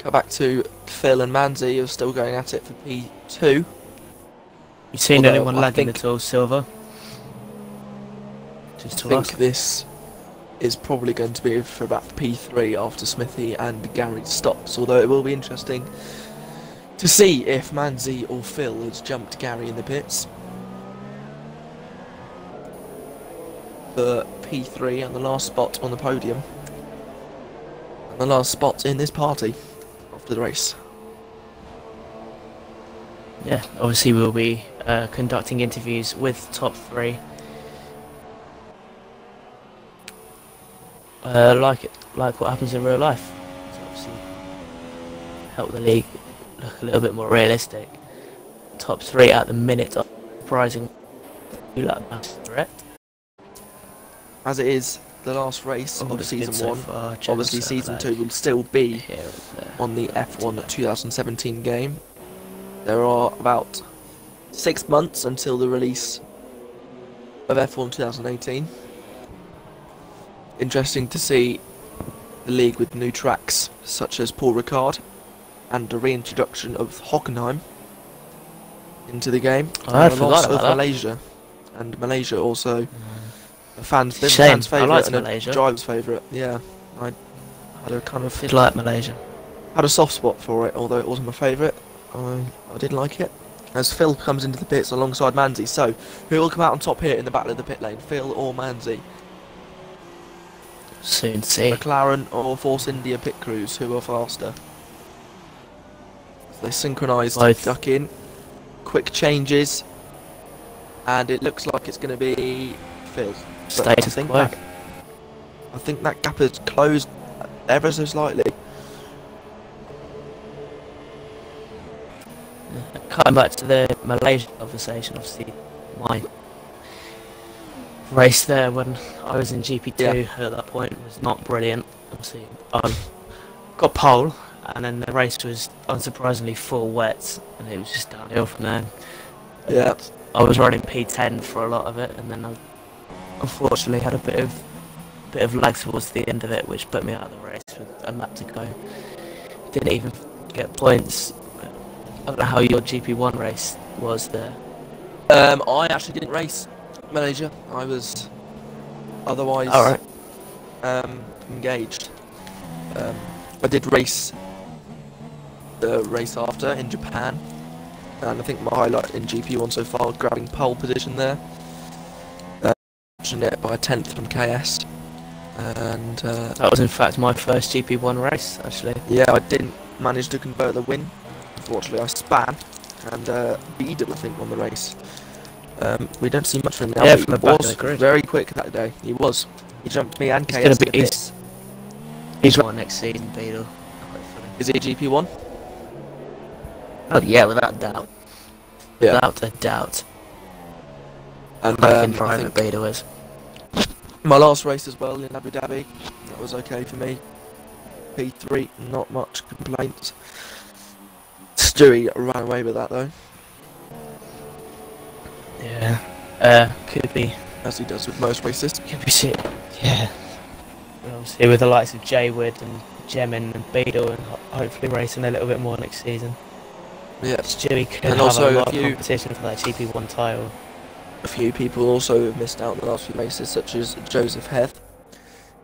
Go back to Phil and Manzi, who're still going at it for P2. You seen Although anyone I lagging think- at all, Silver? Just I to think ask. this is probably going to be for about P3 after Smithy and Gary stops, although it will be interesting to see if Manzi or Phil has jumped Gary in the pits. For P3 and the last spot on the podium. And the last spot in this party after the race. Yeah, obviously we'll be conducting interviews with top 3. Like what happens in real life. So obviously help the league look a little bit more realistic. Top 3 at the minute are surprising. You like that, correct? As it is the last race of season 1, obviously season 2 will still be Here and there. on the F1 2017 game. There are about 6 months until the release of F1 2018. Interesting to see the league with new tracks such as Paul Ricard and the reintroduction of Hockenheim into the game. I And the forgot loss about of that. Malaysia, and Malaysia also a fan's Shame. I favourite liked and a Malaysia. driver's favourite. Yeah, I had a kind of Did like Malaysia. had a soft spot for it, although it wasn't my favourite. I did like it. As Phil comes into the pits alongside Manzi, so who will come out on top here in the battle of the pit lane, Phil or Manzi? Soon see. McLaren or Force India pit crews, who are faster? So they synchronised Both. duck in, quick changes, and it looks like it's going to be Phil. But Status quo. I think that gap has closed ever so slightly. Coming back to the Malaysia conversation, obviously my race there when I was in GP2 at that point was not brilliant. Obviously I got pole and then the race was unsurprisingly full wet and it was just downhill from there. Yeah. I was running P10 for a lot of it and then I unfortunately had a bit of lag towards the end of it which put me out of the race with a lap to go. Didn't even get points. I don't know how your GP1 race was there. I actually didn't race Malaysia. I was otherwise Alright. engaged. I did race the race after in Japan, and I think my highlight in GP1 so far was grabbing pole position there. Watching it by a 10th from KS, and That was in fact my first GP1 race actually. yeah, I didn't manage to convert the win. Unfortunately, I span and beaded, I think, on the race. We don't see much from him now. Yeah, but from the he back of was the grid. very quick that day. He was. He jumped me and He's KS gonna in the be pits. he's one next season, Beetle. Is he a GP1? Oh yeah, without doubt. Yeah. Without a doubt. And Cracking I driver think Beetle is. my last race as well in Abu Dhabi, that was okay for me. P3, not much complaints. Stewie ran away with that though, Yeah. Could be as he does with most races. could be shit. Yeah. Obviously with the likes of Jay Wood and gemming and Beetle and hopefully racing a little bit more next season. Yeah. Stewie could And have also a lot a of few- competition for that GP1 title. A few people also have missed out in the last few races, such as Joseph Heth.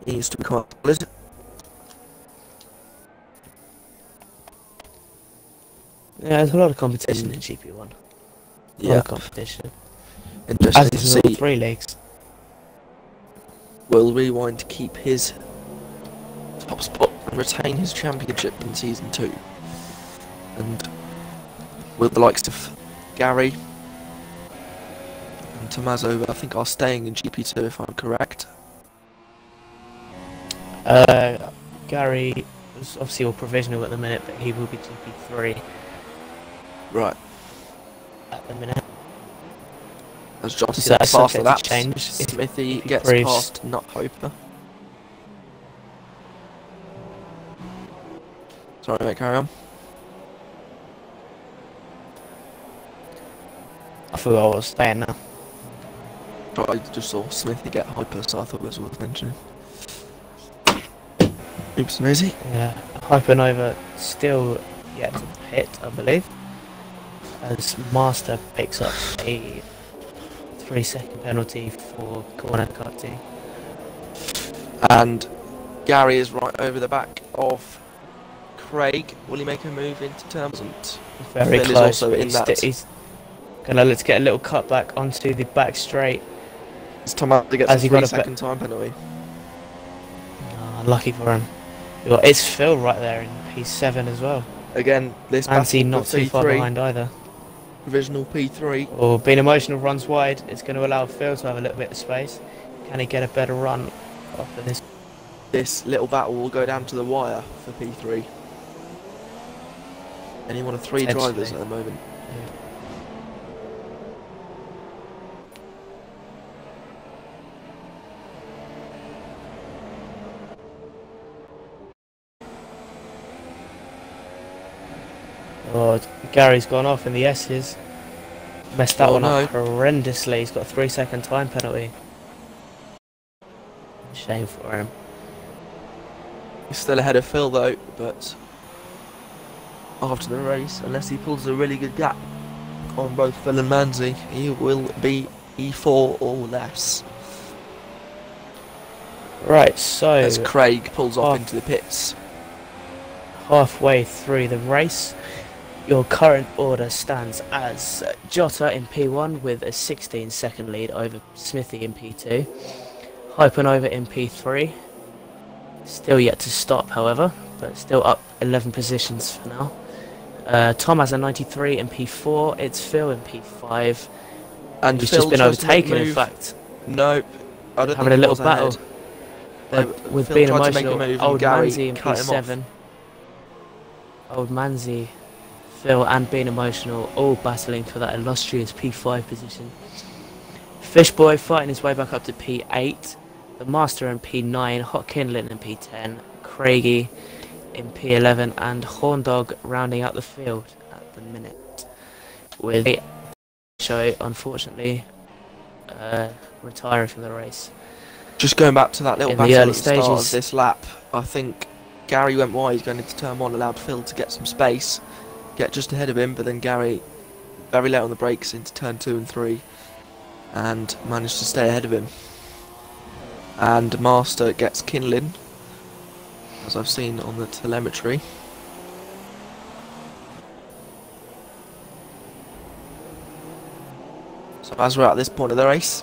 He used to be quite solid. Yeah, there's a lot of competition in GP1. A lot Yeah, of competition. As interesting to is in all see. 3 leagues. Will Rewind keep his top spot and retain his championship in Season 2? And will the likes of Gary and Tommaso, I think, are staying in GP2 if I'm correct? Gary is obviously all provisional at the minute, but he will be GP3 Right. at the minute. As Josh So said, that's past subject that, to change if Smithy he gets proves- past Nut Hoper. Sorry, mate, carry on. I forgot what I was saying now. But I just saw Smithy get Hyper, so I thought it was worth mentioning. Oops, Maisie. Yeah, Hypernova still yet to hit, I believe, as Master picks up a 3-second penalty for corner cutting. And Gary is right over the back of Craig. Will he make a move into Townsend? Very Phil is close. also but in that. He's gonna let's get a little cut back onto the back straight. It's Tommaso gets Has a he got a 3-second time penalty. Unlucky for him. It's Phil right there in P7 as well. Again, this Fancy battle not for too far P3, behind either. provisional P3. Or being emotional runs wide, it's going to allow Phil to have a little bit of space. Can he get a better run after this? This little battle will go down to the wire for P3. Any one of 3 drivers Potentially. at the moment. Oh, Gary's gone off in the S's. Messed that Oh, one no. up horrendously. He's got a 3-second time penalty. Shame for him. He's still ahead of Phil though, but after the race, unless he pulls a really good gap on both Phil and Manzi, he will be E4 or less. Right, so As Craig pulls off off. into the pits. halfway through the race, your current order stands as Jota in P1 with a 16-second lead over Smithy in P2. Hypernova in P3. Still yet to stop, however, but still up 11 positions for now. Tom has a 93 in P4. It's Phil in P5. And He's Phil just been tries to make overtaken, in move. fact. Nope. I don't Having think a he little was battle. ahead. They- With Phil being tried to make a emotional, move and old Gary Manzi in cut him off. P7. Old Manzi, Phil and being emotional, all battling for that illustrious P5 position. Fishboy fighting his way back up to P8. The Master in P9, Hot Kindlin in P10, Craigie in P11, and Horndog rounding out the field at the minute. With Show, unfortunately, retiring from the race. Just going back to that little In the battle early at the start of stages. this lap, I think Gary went wide going into turn 1, allowed Phil to get some space, get just ahead of him, but then Gary very late on the brakes into turn 2 and 3 and managed to stay ahead of him. And Master gets Kinlin, as I've seen on the telemetry. So as we're at this point of the race,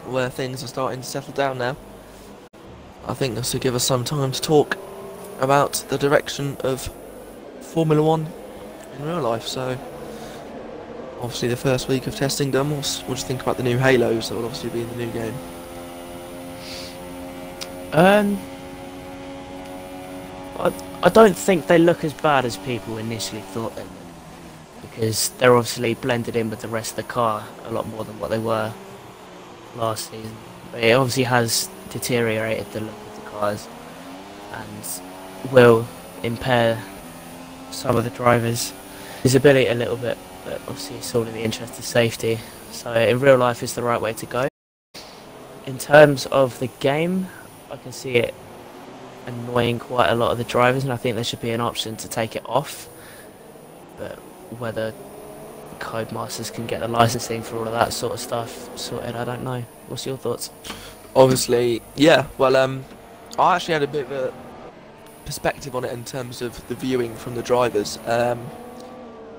where things are starting to settle down now, I think this will give us some time to talk about the direction of Formula 1 in real life. So, obviously the first week of testing done, what do you think about the new Halos that will obviously be in the new game? I don't think they look as bad as people initially thought they would, because they're obviously blended in with the rest of the car a lot more than what they were last season. But it obviously has deteriorated the look of the cars and will impair some of the drivers' visibility a little bit, but obviously it's all in the interest of safety. So in real life it's the right way to go. In terms of the game, I can see it annoying quite a lot of the drivers, and I think there should be an option to take it off. But whether Codemasters can get the licensing for all of that sort of stuff sorted, I don't know. What's your thoughts? Obviously, yeah. Well, I actually had a bit of a perspective on it in terms of the viewing from the drivers. I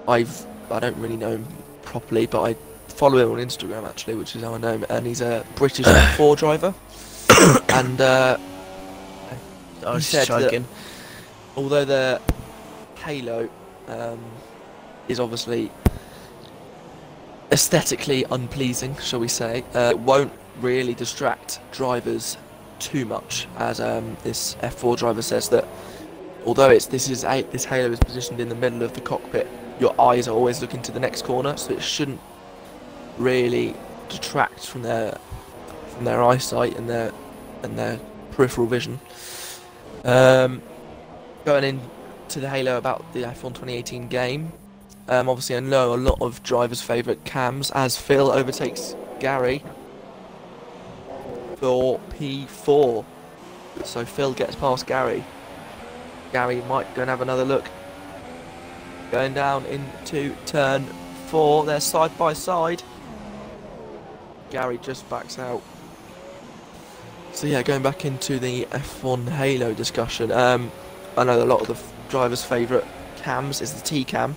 don't really know him properly, but I follow him on Instagram actually, which is how I know him, and he's a British F4 driver. And I he was said just joking. that although the Halo is obviously aesthetically unpleasing, shall we say, it won't really distract drivers too much, as this F4 driver says that although this Halo is positioned in the middle of the cockpit, your eyes are always looking to the next corner, so it shouldn't really detract from their eyesight and their peripheral vision. Going into the Halo about the F1 2018 game, obviously I know a lot of drivers' favourite cams, as Phil overtakes Gary for P4. So Phil gets past Gary. Gary might go and have another look. Going down into turn 4, they're side by side. Gary just backs out. So yeah, going back into the F1 Halo discussion, I know a lot of the drivers' favourite cams is the T cam,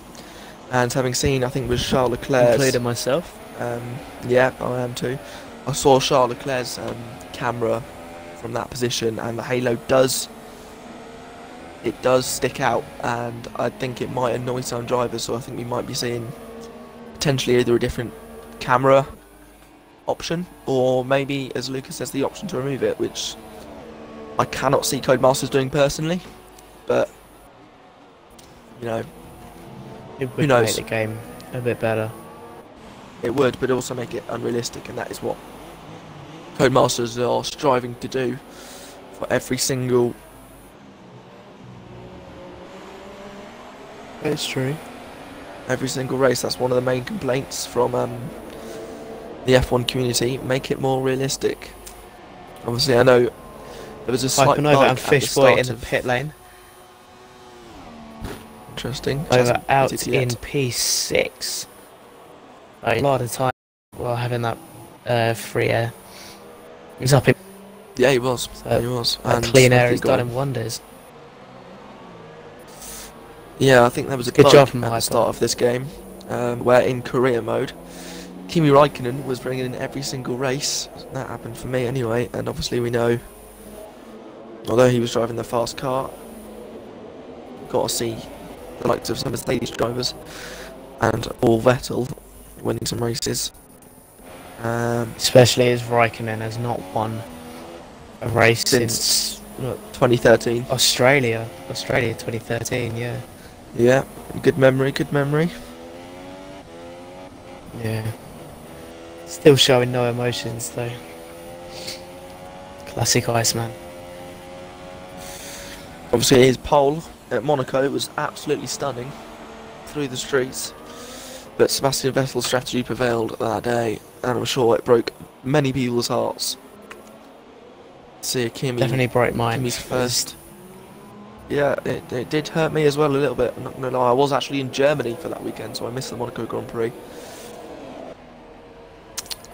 and having seen, I think, with Charles Leclerc's, Including myself. yeah, I am too. I saw Charles Leclerc's camera from that position, and the Halo does stick out, and I think it might annoy some drivers. So I think we might be seeing potentially either a different camera option, or maybe, as Lucas says, the option to remove it, which I cannot see Codemasters doing personally. But you know, It who would knows? make the game a bit better. It would, but also make it unrealistic, and that is what Codemasters are striving to do for every single. It's true. Every single race. That's one of the main complaints from the F1 community. Make it more realistic. Obviously, I know there was a slight Hyping over bug and at the Fish Boy in start the of. pit lane. Interesting. Over Hasn't out hit it yet. in P6. A lot of time while having that free air. He's up in Yeah, he was. So, He was. that And clean air he has done got- him wonders. Yeah, I think there was a Good bug job from at the Hyper. start of this game, where in career mode, Kimi Raikkonen was bringing in every single race. That happened for me anyway, and obviously we know, although he was driving the fast car, got to see the likes of some Mercedes drivers and all Vettel winning some races. Especially as Raikkonen has not won a race Since since look, 2013. Australia 2013, yeah. Yeah, good memory, good memory. Yeah. Still showing no emotions though. Classic Iceman. Obviously his pole at Monaco was absolutely stunning through the streets, but Sebastian Vettel's strategy prevailed that day, and I'm sure it broke many people's hearts. See Kimi, Definitely broke mine. Kimi's first. Yeah, it did hurt me as well a little bit, I'm not going to lie. I was actually in Germany for that weekend, so I missed the Monaco Grand Prix.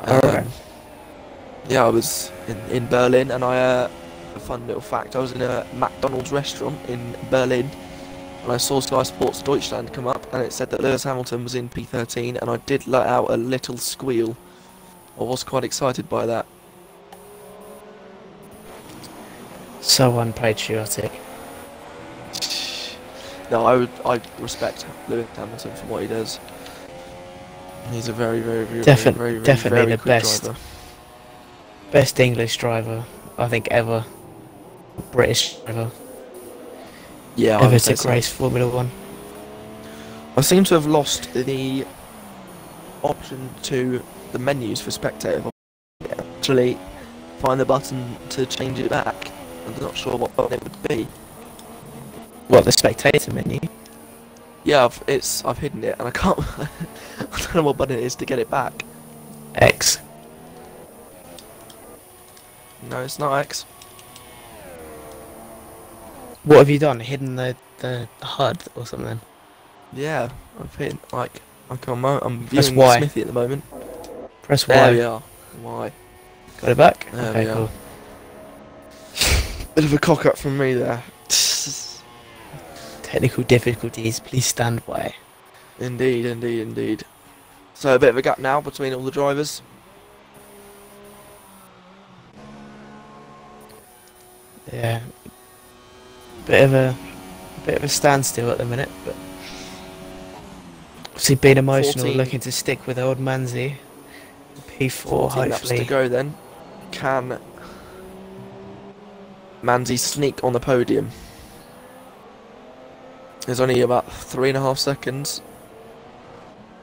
Alright. Yeah, I was in Berlin, and a fun little fact, I was in a McDonald's restaurant in Berlin, and I saw Sky Sports Deutschland come up, and it said that Lewis Hamilton was in P13, and I did let out a little squeal. I was quite excited by that. So unpatriotic. No, I respect Lewis Hamilton for what he does. He's a very, very, very, Definitely very the quick best. driver. Best English driver, I think, ever. British driver. Yeah, I Ever would say to so. grace Formula 1. I seem to have lost the option to the menus for spectator. Actually, find the button to change it back. I'm not sure what button it would be. What, the spectator menu? Yeah, I've hidden it, and I can't. I don't know what button it is to get it back. X. No, it's not X. What have you done? Hidden the HUD or something? Yeah, I've hit like I'm Press viewing Y. Smithy at the moment. Press There Y. we are. Why? Got it back? There Okay, we are. cool. Bit of a cock up from me there. Technical difficulties, please stand by. Indeed, indeed, indeed. So a bit of a gap now between all the drivers. Yeah. Bit of a standstill at the minute, but obviously being emotional, 14. looking to stick with old Manzi. P4 14 laps to hopefully. go then. Can Manzi sneak on the podium? There's only about 3.5 seconds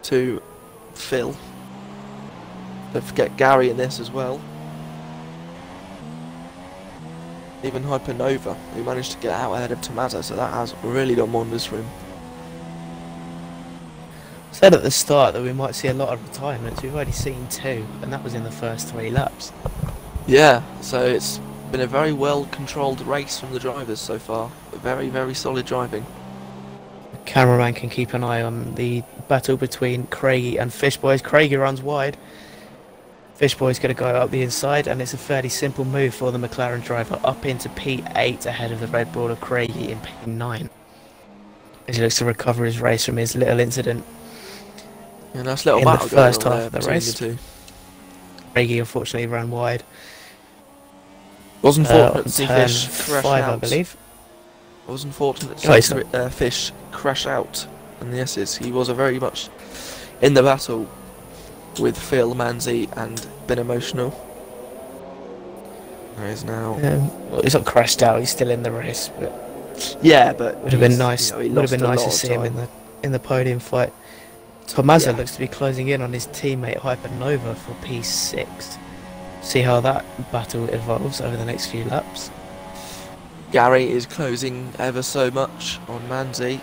to fill. Don't forget Gary in this as well. Even Hypernova, who managed to get out ahead of Tommaso, so that has really done wonders for him. Said at the start that we might see a lot of retirements. We've already seen 2, and that was in the first 3 laps. Yeah, so it's been a very well controlled race from the drivers so far. Very, very solid driving. The cameraman can keep an eye on the battle between Craigie and Fishboys. Craigie runs wide. Fishboy's going to go up the inside, and it's a fairly simple move for the McLaren driver up into P8 ahead of the Red Bull of Craigie in P9. As he looks to recover his race from his little incident. Yeah, nice little In the battle first going on half there of the between race. the two. Craigie unfortunately ran wide. Wasn't fortunate On to see turn Fish crash 5, out. I believe. Wasn't fortunate Oh, to he's see Fish crash out in the S's. He was very much in the battle with Phil, Manzi and been emotional. There is now. Well, he's not crashed out. He's still in the race, but Yeah, but would have been he's, nice. you know, he Would have lost been a nice lot to of see him time. in the podium fight. Tommaso Yeah. looks to be closing in on his teammate Hypernova for P6. See how that battle evolves over the next few laps. Gary is closing ever so much on Manzi.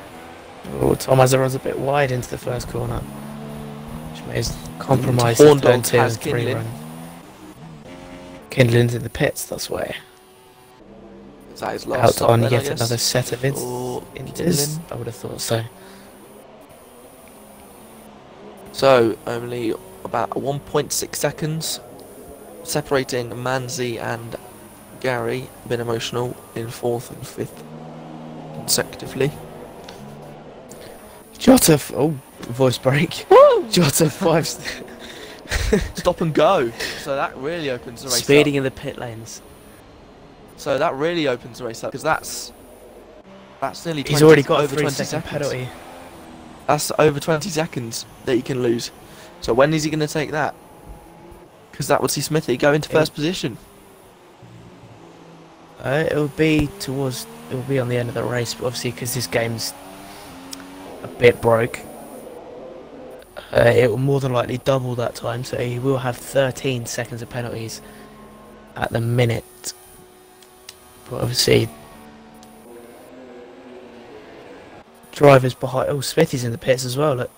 Oh, Tommaso runs a bit wide into the first corner, which may compromise Horn the turn Dog 2 has and 3 Kindlin. run. Kindlin's in the pits, that's why. Is that his last Out stop on then, I yet guess? another set of For inters. Kindlin. I would have thought so. So, only about 1.6 seconds separating Manzi and Gary, been emotional, in 4th and 5th consecutively. Jota, oh, voice break. Jota 5. Stop and go! So that really opens the race Speeding up. in the pit lanes. So that really opens the race up, because that's nearly 20, He's already got a over 20 3-second seconds. penalty. That's over 20 seconds that he can lose. So when is he going to take that? Because that would see Smithy go into first position. It will be on the end of the race, but obviously because this game's a bit broke, it will more than likely double that time, so he will have 13 seconds of penalties at the minute. But obviously, drivers behind. Oh, Smithy's in the pits as well. Look,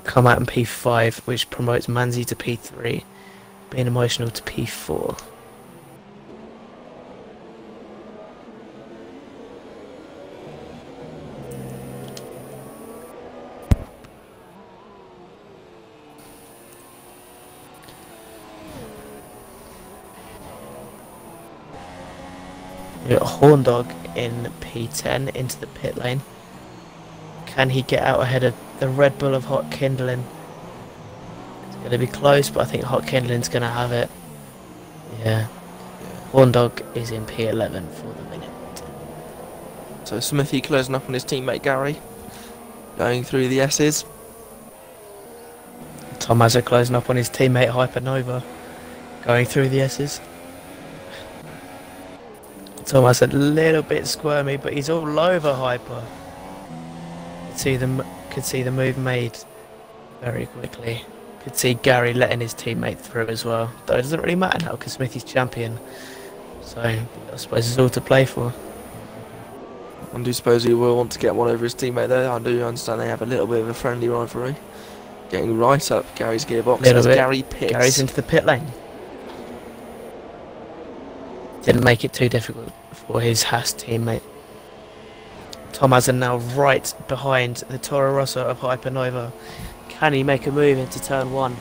come out in P5, which promotes Manzi to P3, being emotional to P4. We've got Horn Dog in P10 into the pit lane. Can he get out ahead of the Red Bull of Hot Kindling? It's going to be close, but I think Hot Kindling's going to have it. Yeah. Horn Dog is in P11 for the minute. So Smithy closing up on his teammate Gary, going through the S's. Tommaso closing up on his teammate Hypernova, going through the S's. Thomas a little bit squirmy, but he's all over Hyper. Could see the move made very quickly. Could see Gary letting his teammate through as well. Though it doesn't really matter now because Smithy's champion. So I suppose it's all to play for. I do suppose he will want to get one over his teammate there. I do understand they have a little bit of a friendly rivalry. Getting right up Gary's gearbox as Gary pits. Gary's into the pit lane. Didn't make it too difficult for his Haas teammate. Thomas are now right behind the Toro Rosso of Hypernova. Can he make a move into turn 1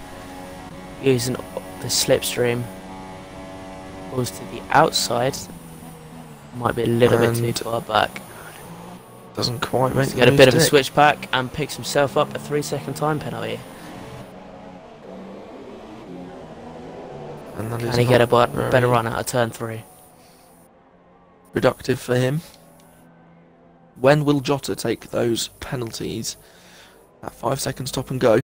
using the slipstream? Pulls to the outside. Might be a little bit too far back. Doesn't quite make He's the got a move bit of a stick. switchback and picks himself up a 3-second time penalty. And that is Can he get a not better very run out of turn 3? productive for him. When will Jota take those penalties? That 5-second stop and go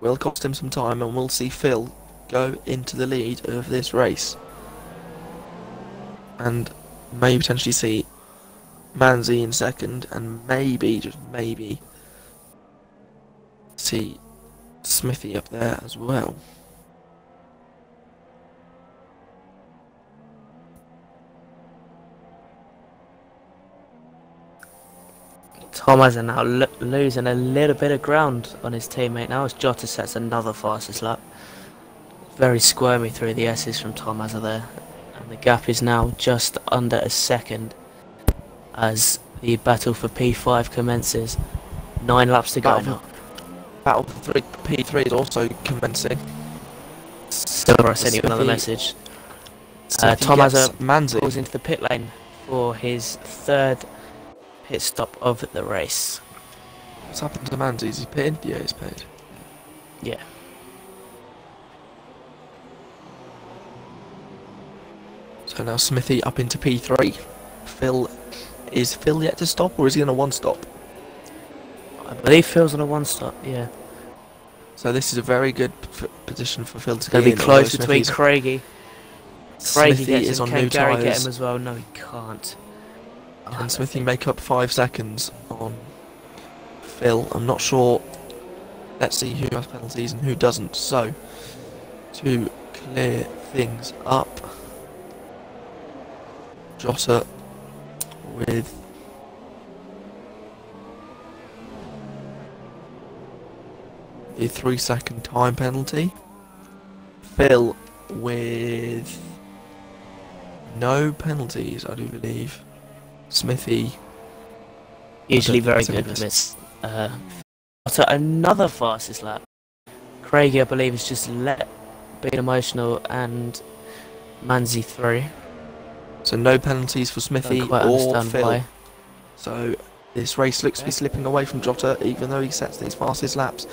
will cost him some time, and we'll see Phil go into the lead of this race. And may potentially see Manzi in second, and maybe, just maybe, see Smithy up there as well. Thomas are now losing a little bit of ground on his teammate now as Jota sets another fastest lap. Very squirmy through the S's from Thomas there. And the gap is now just under a second as the battle for P5 commences. 9 laps to go now. Battle for P3 is also commencing. Silver, I sent you another message. Smithy Thomas gets Manzi. pulls into the pit lane for his 3rd pit stop of the race. What's happened to Manzi? Is he pitted? Yeah, he's pitted. Yeah. So now Smithy up into P3. Is Phil yet to stop, or is he on a 1-stop? I believe Phil's on a 1-stop, yeah. So this is a very good position for Phil to Going get to be in, close although between Craigie. Craigie Smithy gets is him. on Can new Gary get tyres. him as well? No, he can't. Can Smithy make up 5 seconds on Phil? I'm not sure. Let's see who has penalties and who doesn't. So, to clear things up, Jota with the 3-second time penalty. Phil with no penalties, I do believe. Smithy Usually don't very think good there's with this. So another fastest lap. Craigie, I believe, has just been emotional and Manzi through. So no penalties for Smithy Don't quite or understand Phil. why. So this race looks to be slipping away from Jota, even though he sets these fastest laps.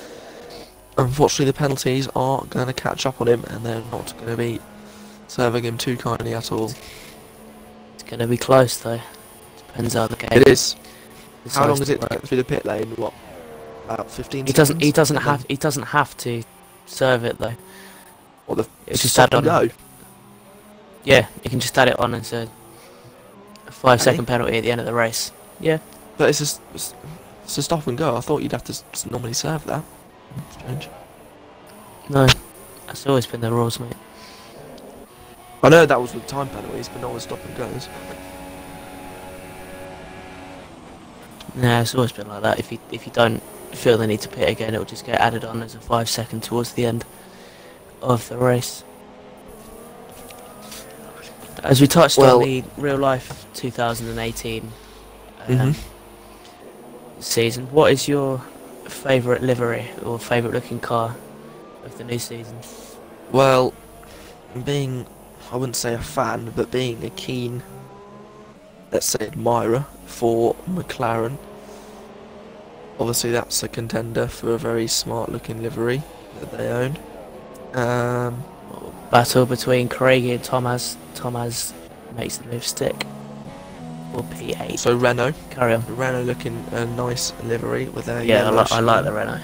Unfortunately, the penalties are going to catch up on him, and they're not going to be serving him too kindly at all. It's going to be close though. Depends how the game. It is. decides How long is to it to work. get through the pit lane? What? About 15 He seconds? doesn't He doesn't have to serve it though. Or the It's just stop add and on. go? Yeah, you can just add it on as a 5-second penalty at the end of the race. Yeah. But it's a stop and go. I thought you'd have to normally serve that. Strange. No, that's always been the rules, mate. I know that was with time penalties, but not with stop and goes. Yeah, it's always been like that. If you don't feel the need to pit again, it'll just get added on as a 5-second towards the end of the race. As we touched Well- on the real life 2018 Mhm. season, what is your favourite livery or favourite looking car of the new season? Well, being, I wouldn't say a fan, but being a keen, let's say, admirer for McLaren, obviously that's a contender for a very smart looking livery that they own. Battle between Craigie and Thomas. Thomas makes the move stick. Or P8. So Renault, Carry on. Renault looking a nice livery with their Yeah, yellow I like the sheen.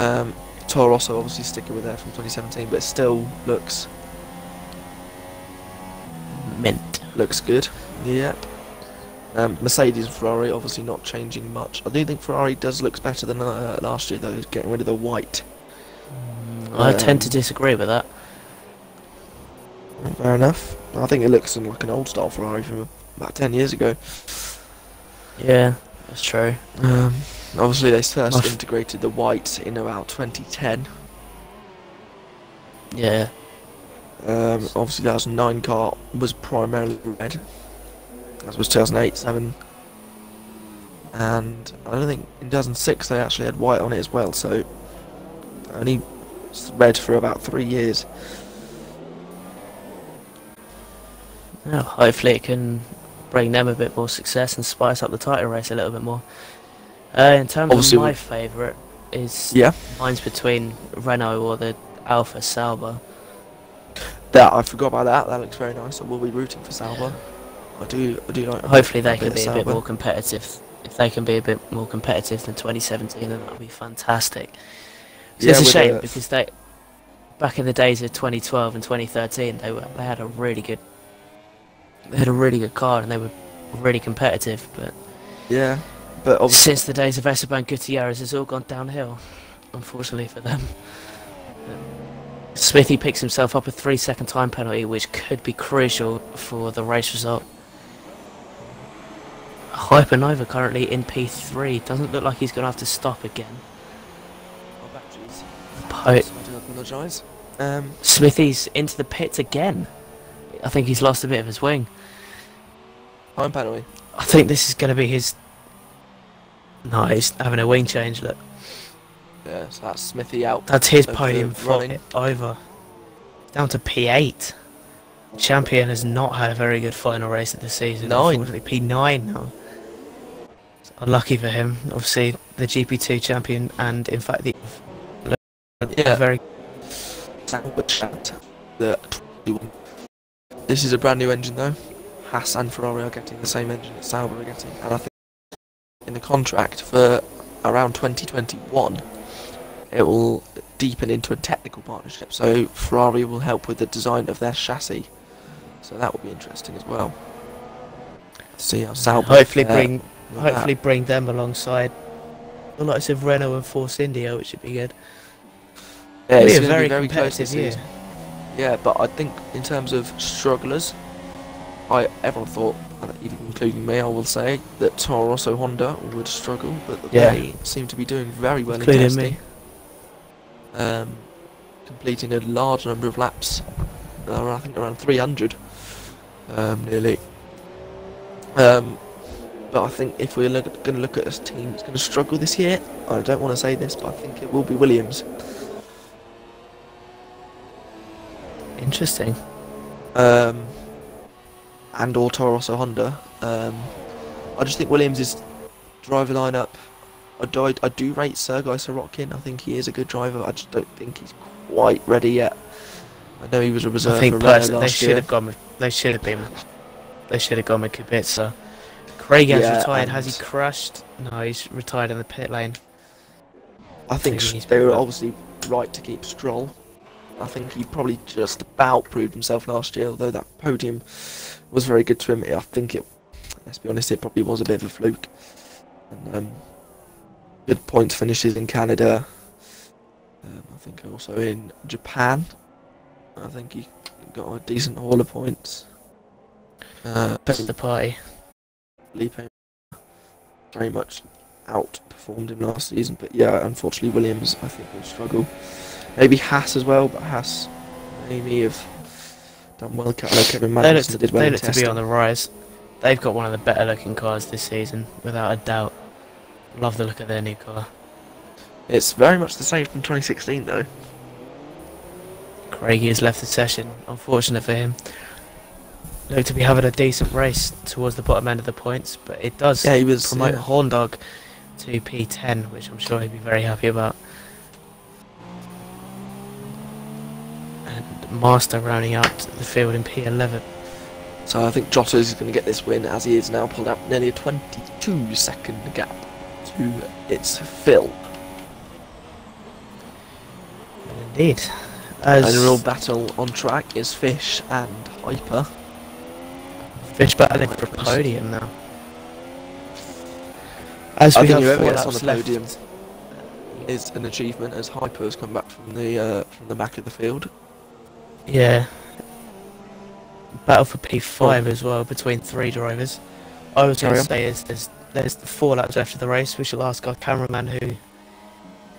Renault. Toro Rosso obviously sticking with there from 2017, but it still looks Mint. good. Yep. Mercedes and Ferrari obviously not changing much. I do think Ferrari does look better than last year though, getting rid of the white. I tend to disagree with that. Fair enough. I think it looks like an old style Ferrari from about 10 years ago. Yeah, that's true. Obviously they first Muff. integrated the white in about 2010. Yeah. Obviously, 2009 car was primarily red, as was 2008, 7, and I don't think in 2006 they actually had white on it as well. So only red for about 3 years. Well, hopefully it can bring them a bit more success and spice up the title race a little bit more. In terms Obviously of my we- favourite, is Yeah, mine's between Renault or the Alpha Sauber. that I forgot about that. That looks very nice. I will be rooting for Sauber. I do like. Hopefully they a can bit be of a bit Sauber. more competitive. If they can be a bit more competitive than 2017, then that would be fantastic. So Yeah, it's a with shame the- because they, back in the days of 2012 and 2013, they had a really good car and they were really competitive. But Yeah, but obviously, since the days of Esteban Gutierrez, it's all gone downhill, unfortunately for them. Smithy picks himself up a 3-second time penalty, which could be crucial for the race result. Hypernova currently in P3. Doesn't look like he's going to have to stop again. I do apologise. Smithy's into the pits again. I think he's lost a bit of his wing. Time penalty. I think this is going to be his... No, he's having a wing change, look. Yeah, so that's Smithy out. That's his of the podium running. over. Down to P8. Champion has not had a very good final race of the season. 9. Unfortunately, P9 now. It's unlucky for him. Obviously, the GP2 champion, and in fact, the Yeah. very This is a brand new engine though. Haas and Ferrari are getting the same engine that Sauber are getting, and I think in the contract for around 2021 it will deepen into a technical partnership. So Ferrari will help with the design of their chassis. So that will be interesting as well. See how Sauber hopefully fare bring with hopefully that. bring them alongside the likes of Renault and Force India, which should be good. Yeah, It'll it's be a gonna very close competitive this year. season. Yeah, but I think in terms of strugglers, everyone thought, even including me, I will say, that Toro Rosso Honda would struggle, but Yeah. they seem to be doing very well Including in testing. me. Completing a large number of laps, I think around 300, nearly. But I think if we're going to look at a team that's going to struggle this year, I don't want to say this, but I think it will be Williams. Interesting. And or Toro Rosso Honda. I just think Williams' driver lineup. I do rate Sergei Sorokin. I think he is a good driver. I just don't think he's quite ready yet. I know he was a reserve I think for Renault personally they last should year. have gone with they should have gone with Kubica. Craig has Yeah, retired. Has he and- crashed? No, he's retired in the pit lane. I think Maybe he's they were better. obviously right to keep Stroll. I think he probably just about proved himself last year, although that podium was very good to him. I think let's be honest, it probably was a bit of a fluke. And, good points finishes in Canada. I think also in Japan. I think he got a decent haul of points. Best of the party. Felipe very much outperformed him last season, but yeah, unfortunately Williams I think will struggle. Maybe Haas as well, but Haas maybe have done well. I know Kevin They look Magnussen did well they in look to be testing. on the rise. They've got one of the better looking cars this season, without a doubt. Love the look of their new car. It's very much the same from 2016 though. Craigie has left the session, unfortunate for him. Looked to be having a decent race towards the bottom end of the points, but it does Yeah, he was promote yeah. Horndog to P10, which I'm sure he'd be very happy about. And Master rounding out the field in P11. So I think Jota is going to get this win, as he is now pulled out nearly a 22-second gap to its Phil. Indeed. And As a real battle on track is Fish and Hyper. Fish battling for a podium now. As I we think have whoever 4 gets on laps the left. podium is an achievement, as Hyper has come back from the back of the field. Yeah. Battle for P5 as well between 3 drivers. I was going Carry to on. say there's 4 laps left of the race. We shall ask our cameraman who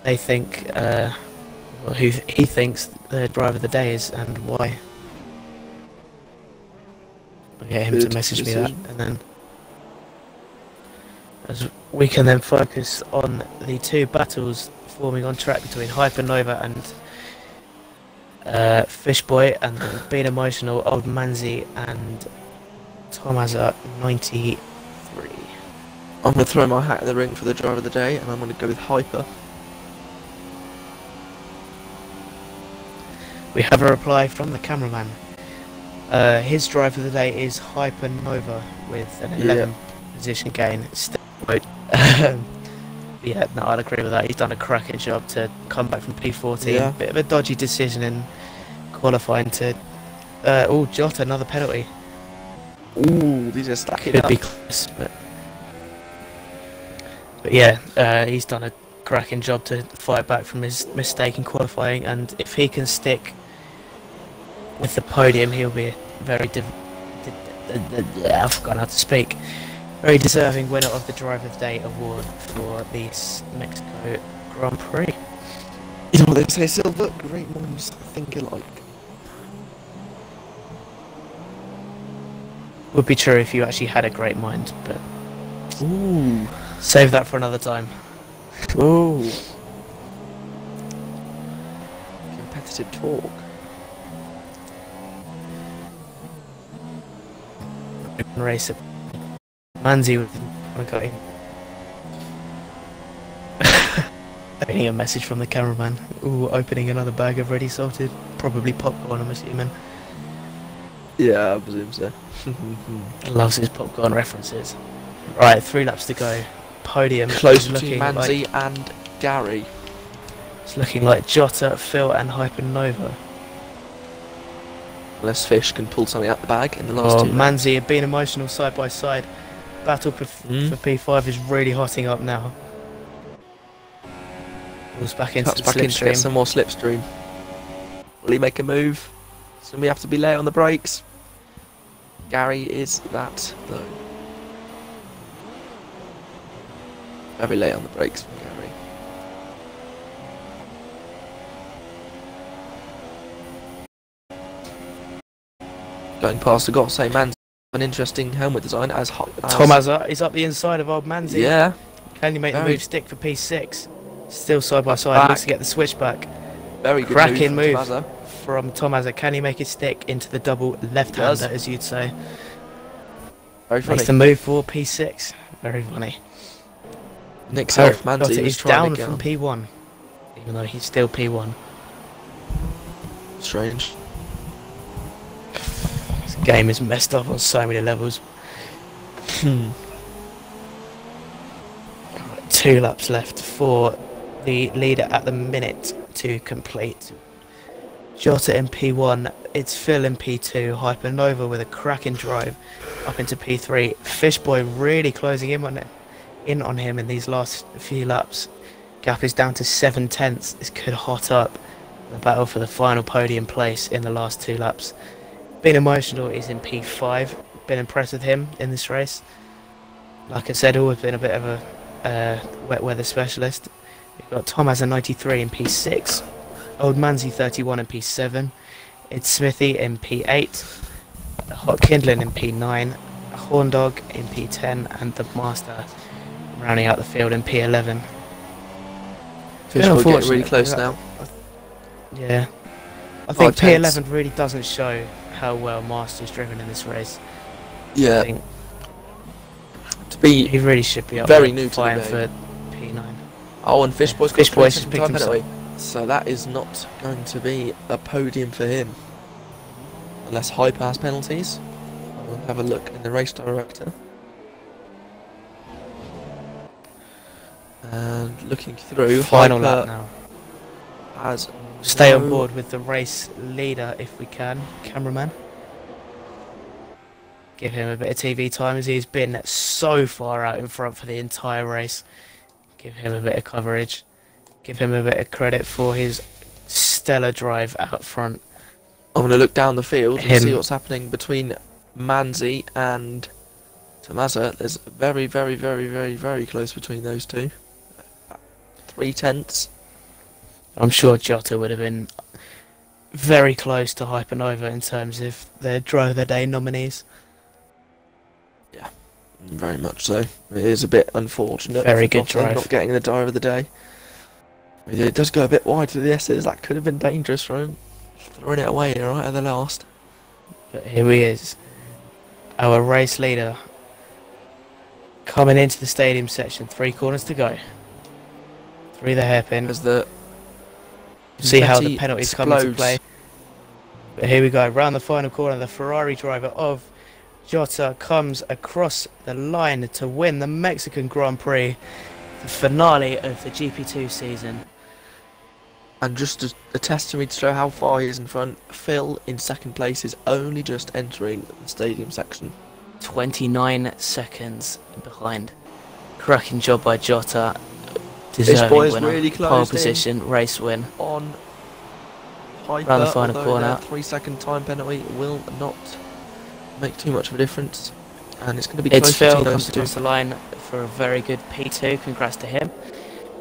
they think, who he thinks the driver of the day is and why. I'll get him Good to message me that, decision. and then as we can then focus on the two battles forming on track between Hypernova and Fishboy, and then Being Emotional, Old Manzi, and Tomaza 93. I'm going to throw my hat in the ring for the driver of the day, and I'm going to go with Hyper. We have a reply from the cameraman. His driver of the day is Hypernova with an 11 position gain. Still, yeah, no, I'd agree with that. He's done a cracking job to come back from P14. Yeah. Bit of a dodgy decision in qualifying to. Oh, Jota, another penalty. Ooh, these are stacking Could up. be close, but yeah, he's done a cracking job to fight back from his mistake in qualifying, and if he can stick with the podium, he'll be a very I've forgotten how to speak. Very deserving winner of the Driver of the Day award for the Mexico Grand Prix. You know what they say, Silver? Great minds think alike. Would be true if you actually had a great mind, but Ooh. save that for another time. Ooh. Competitive talk. Race it. Manzi with okay. Getting a message from the cameraman. Ooh, opening another bag of ready salted, probably popcorn, I'm assuming. Yeah, I presume so. Loves his popcorn references. Right, 3 laps to go. Podium Close is between looking Manzi like, and Gary. it's looking like Jota, Phil, and Hypernova. Unless Fish can pull something out the bag in the last Oh, two. Manzi have been emotional side by side. Battle for P5 is really hotting up now. Pulls back into Cuts the back in to get slipstream. some more slipstream. Will he make a move? So we have to be late on the brakes. Gary is that though. Very late on the brakes for Gary. Going past, I got to say, man, an interesting helmet design as hot as Tomaza is up the inside of old Manzi. Yeah, Can you make the Very- move stick for P6? Still side by side, Back. looks to get the switchback very good Cracking move. move. From from Tomaza. Can he make it stick into the double left-hander, as you'd say? Very funny. Makes the move for P6. Very funny. Nicks off Jota Manzi was is trying down to get from on. P1, even though he's still P1. Strange. This game is messed up on so many levels. 2 laps left for the leader at the minute to complete. Jota in P1, it's Phil in P2, Hypernova with a cracking drive up into P3. Fishboy really closing in on him in these last few laps. Gap is down to 7/10. This could hot up the battle for the final podium place in the last 2 laps. Being Emotional is in P5. Been impressed with him in this race. Like I said, always been a bit of a wet weather specialist. We've got Tom as a 93 in P6. Old Manzi 31 in P7. It's Smithy in P8. Hot Kindling in P9. Horndog in P10. And the Master rounding out the field in P11. Fish will get really unfortunate, close yeah. now. Yeah. I think tense. P11 really doesn't show how well Master's driven in this race. I Yeah, think to be. he really should be up very there new to the fighting game. for P9. Oh, and Fishboy's got Fishboy's a just second picked time himself. penalty. So that is not going to be a podium for him. Unless Hyper has penalties. We'll have a look in the race director. And looking through, Final Hyper lap now. has Stay no- on board with the race leader if we can, cameraman. Give him a bit of TV time as he's been so far out in front for the entire race. Give him a bit of coverage. Give him a bit of credit for his stellar drive out front. I'm going to look down the field and Him. see what's happening between Manzi and Tomaza. There's very, very, very, very, very close between those two. 3/10. I'm sure Jota would have been very close to Hypernova in terms of their Driver of the Day nominees. Very much so. It is a bit unfortunate. Very for good Gosling drive. Not getting the drive of the day. It does go a bit wide to the S's. That could have been dangerous for him. Throwing it away right at the last. But here he is, our race leader, coming into the stadium section. 3 corners to go. 3 the hairpin. As the See how the confetti penalties come into explodes. play. But here we go, round the final corner. The Ferrari driver of Jota comes across the line to win the Mexican Grand Prix, the finale of the GP2 season. And just a testimony to show how far he is in front, Phil in second place is only just entering the stadium section. 29 seconds behind. Cracking job by Jota. This Deserving boy's winner. really Pole close position, race win. on Piper, Round the final although corner. their 3-second time penalty will not make too much of a difference. And it's going to be It's close Phil between comes those two. across the line for a very good P2. Congrats to him.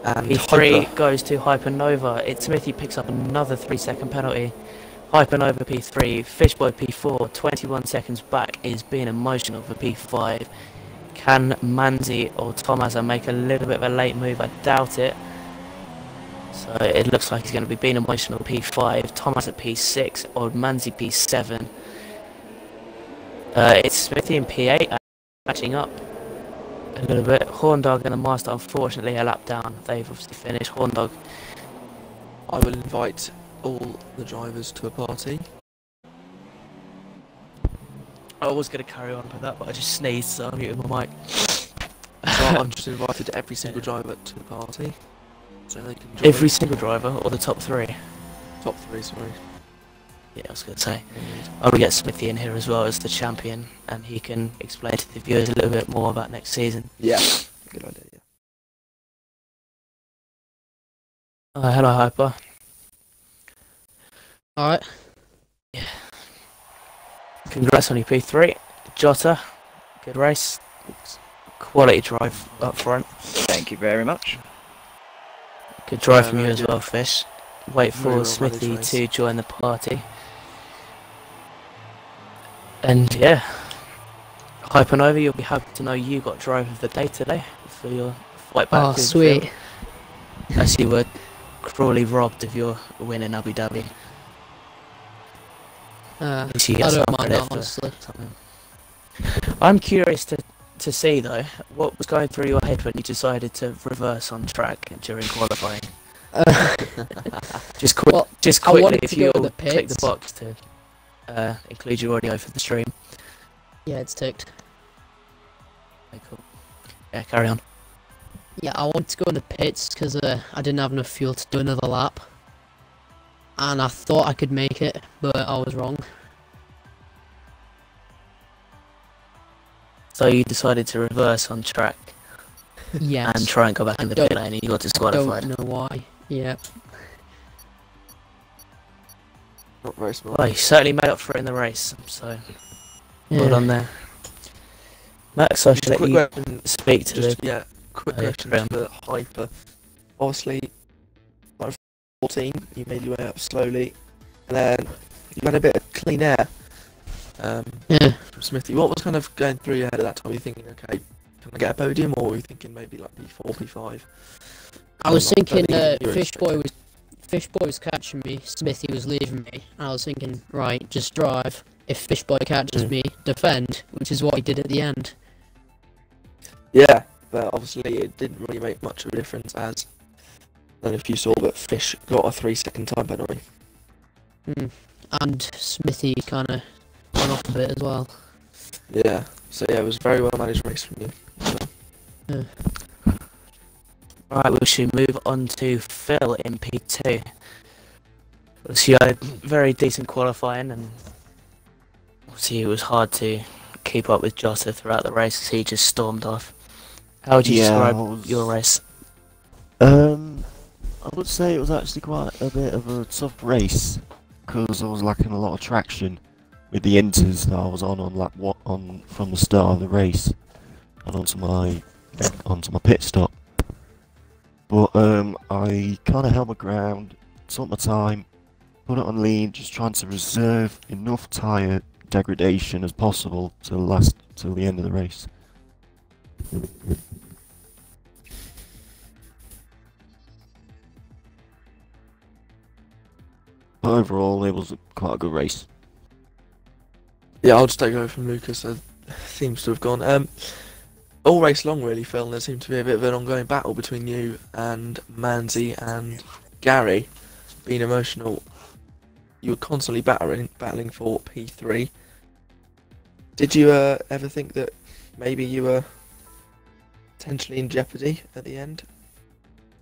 And P3 Piper. goes to Hypernova. It's Smithy picks up another 3-second penalty. Hypernova P3, Fishboy P4, 21 seconds back is being emotional for P5. Can Manzi or Tomasa make a little bit of a late move? I doubt it. So it looks like he's going to be being emotional P5. Thomas at P6 or Manzi P7. It's Smithy and P8 matching up a little bit. Horndog and the Master, unfortunately, a lap down. They've obviously finished. Horndog. I will invite all the drivers to a party. I was going to carry on with that, but I just sneezed, so I muted my mic. So I'm just invited every single driver to the party. So they can join. Every single driver, or the top 3? Top 3, sorry. Yeah, I was going to say. I will get Smithy in here as well as the champion, and he can explain to the viewers a little bit more about next season. Yeah, good idea, yeah. Hello, Hyper. Alright. Congrats on your P3. Jota, good race. Quality drive up front. Thank you very much. Good drive Yeah, from you very as good. well, Fish. Wait Very for well Smithy managed to race. join the party. And yeah, Hypernova, you'll be happy to know you got driver of the day today for your fight back. Oh, with sweet. Phil, as you were cruelly robbed of your win in Abu Dhabi. At least you I get some don't mind credit that, for honestly. something. I'm curious to see though what was going through your head when you decided to reverse on track during qualifying. Just Well, I quickly, wanted if to you go to the click the pits. box to include your audio for the stream. Yeah, it's ticked. Okay, cool. Yeah, carry on. Yeah, I wanted to go in the pits because I didn't have enough fuel to do another lap. And I thought I could make it, but I was wrong. So you decided to reverse on track Yes. and try and go back in the pit don't- lane, and you got I disqualified. don't know why. Yeah. Not very smart. Well, you certainly made up for it in the race, so well Yeah. done there. Max, I Just should a let quick you question, speak to just, the... yeah, quick Oh, yeah, question carry on. to the Hyper. Obviously, like 14, you made your way up slowly, and then you had a bit of clean air Yeah. from Smithy. What was kind of going through your head at that time? Were you thinking, okay, can I get a podium, or were you thinking maybe like P4, P5? I was Like, thinking further you're Fishboy was catching me, Smithy was leaving me. And I was thinking, right, just drive. If Fishboy catches me, defend, which is what he did at the end. Yeah, but obviously it didn't really make much of a difference, as then if you saw that Fish got a 3-second time penalty. And Smithy kind of went off a bit as well. Yeah, so yeah, it was a very well managed race from you. Yeah. Right, we should move on to Phil in P2. So you had very decent qualifying, and obviously it was hard to keep up with Jota throughout the race because he just stormed off. How would you describe your race? I would say it was actually quite a bit of a tough race because I was lacking a lot of traction with the inters that I was on lap on from the start of the race and onto my pit stop. But I kind of held my ground, took my time, put it on lean, just trying to reserve enough tyre degradation as possible to last till the end of the race. But overall, it was quite a good race. Yeah, I'll just take over from Lucas. It seems to have gone. All race long, really, Phil. And there seemed to be a bit of an ongoing battle between you and Manzi and Gary, being emotional. You were constantly battling for P3. Did you ever think that maybe you were potentially in jeopardy at the end?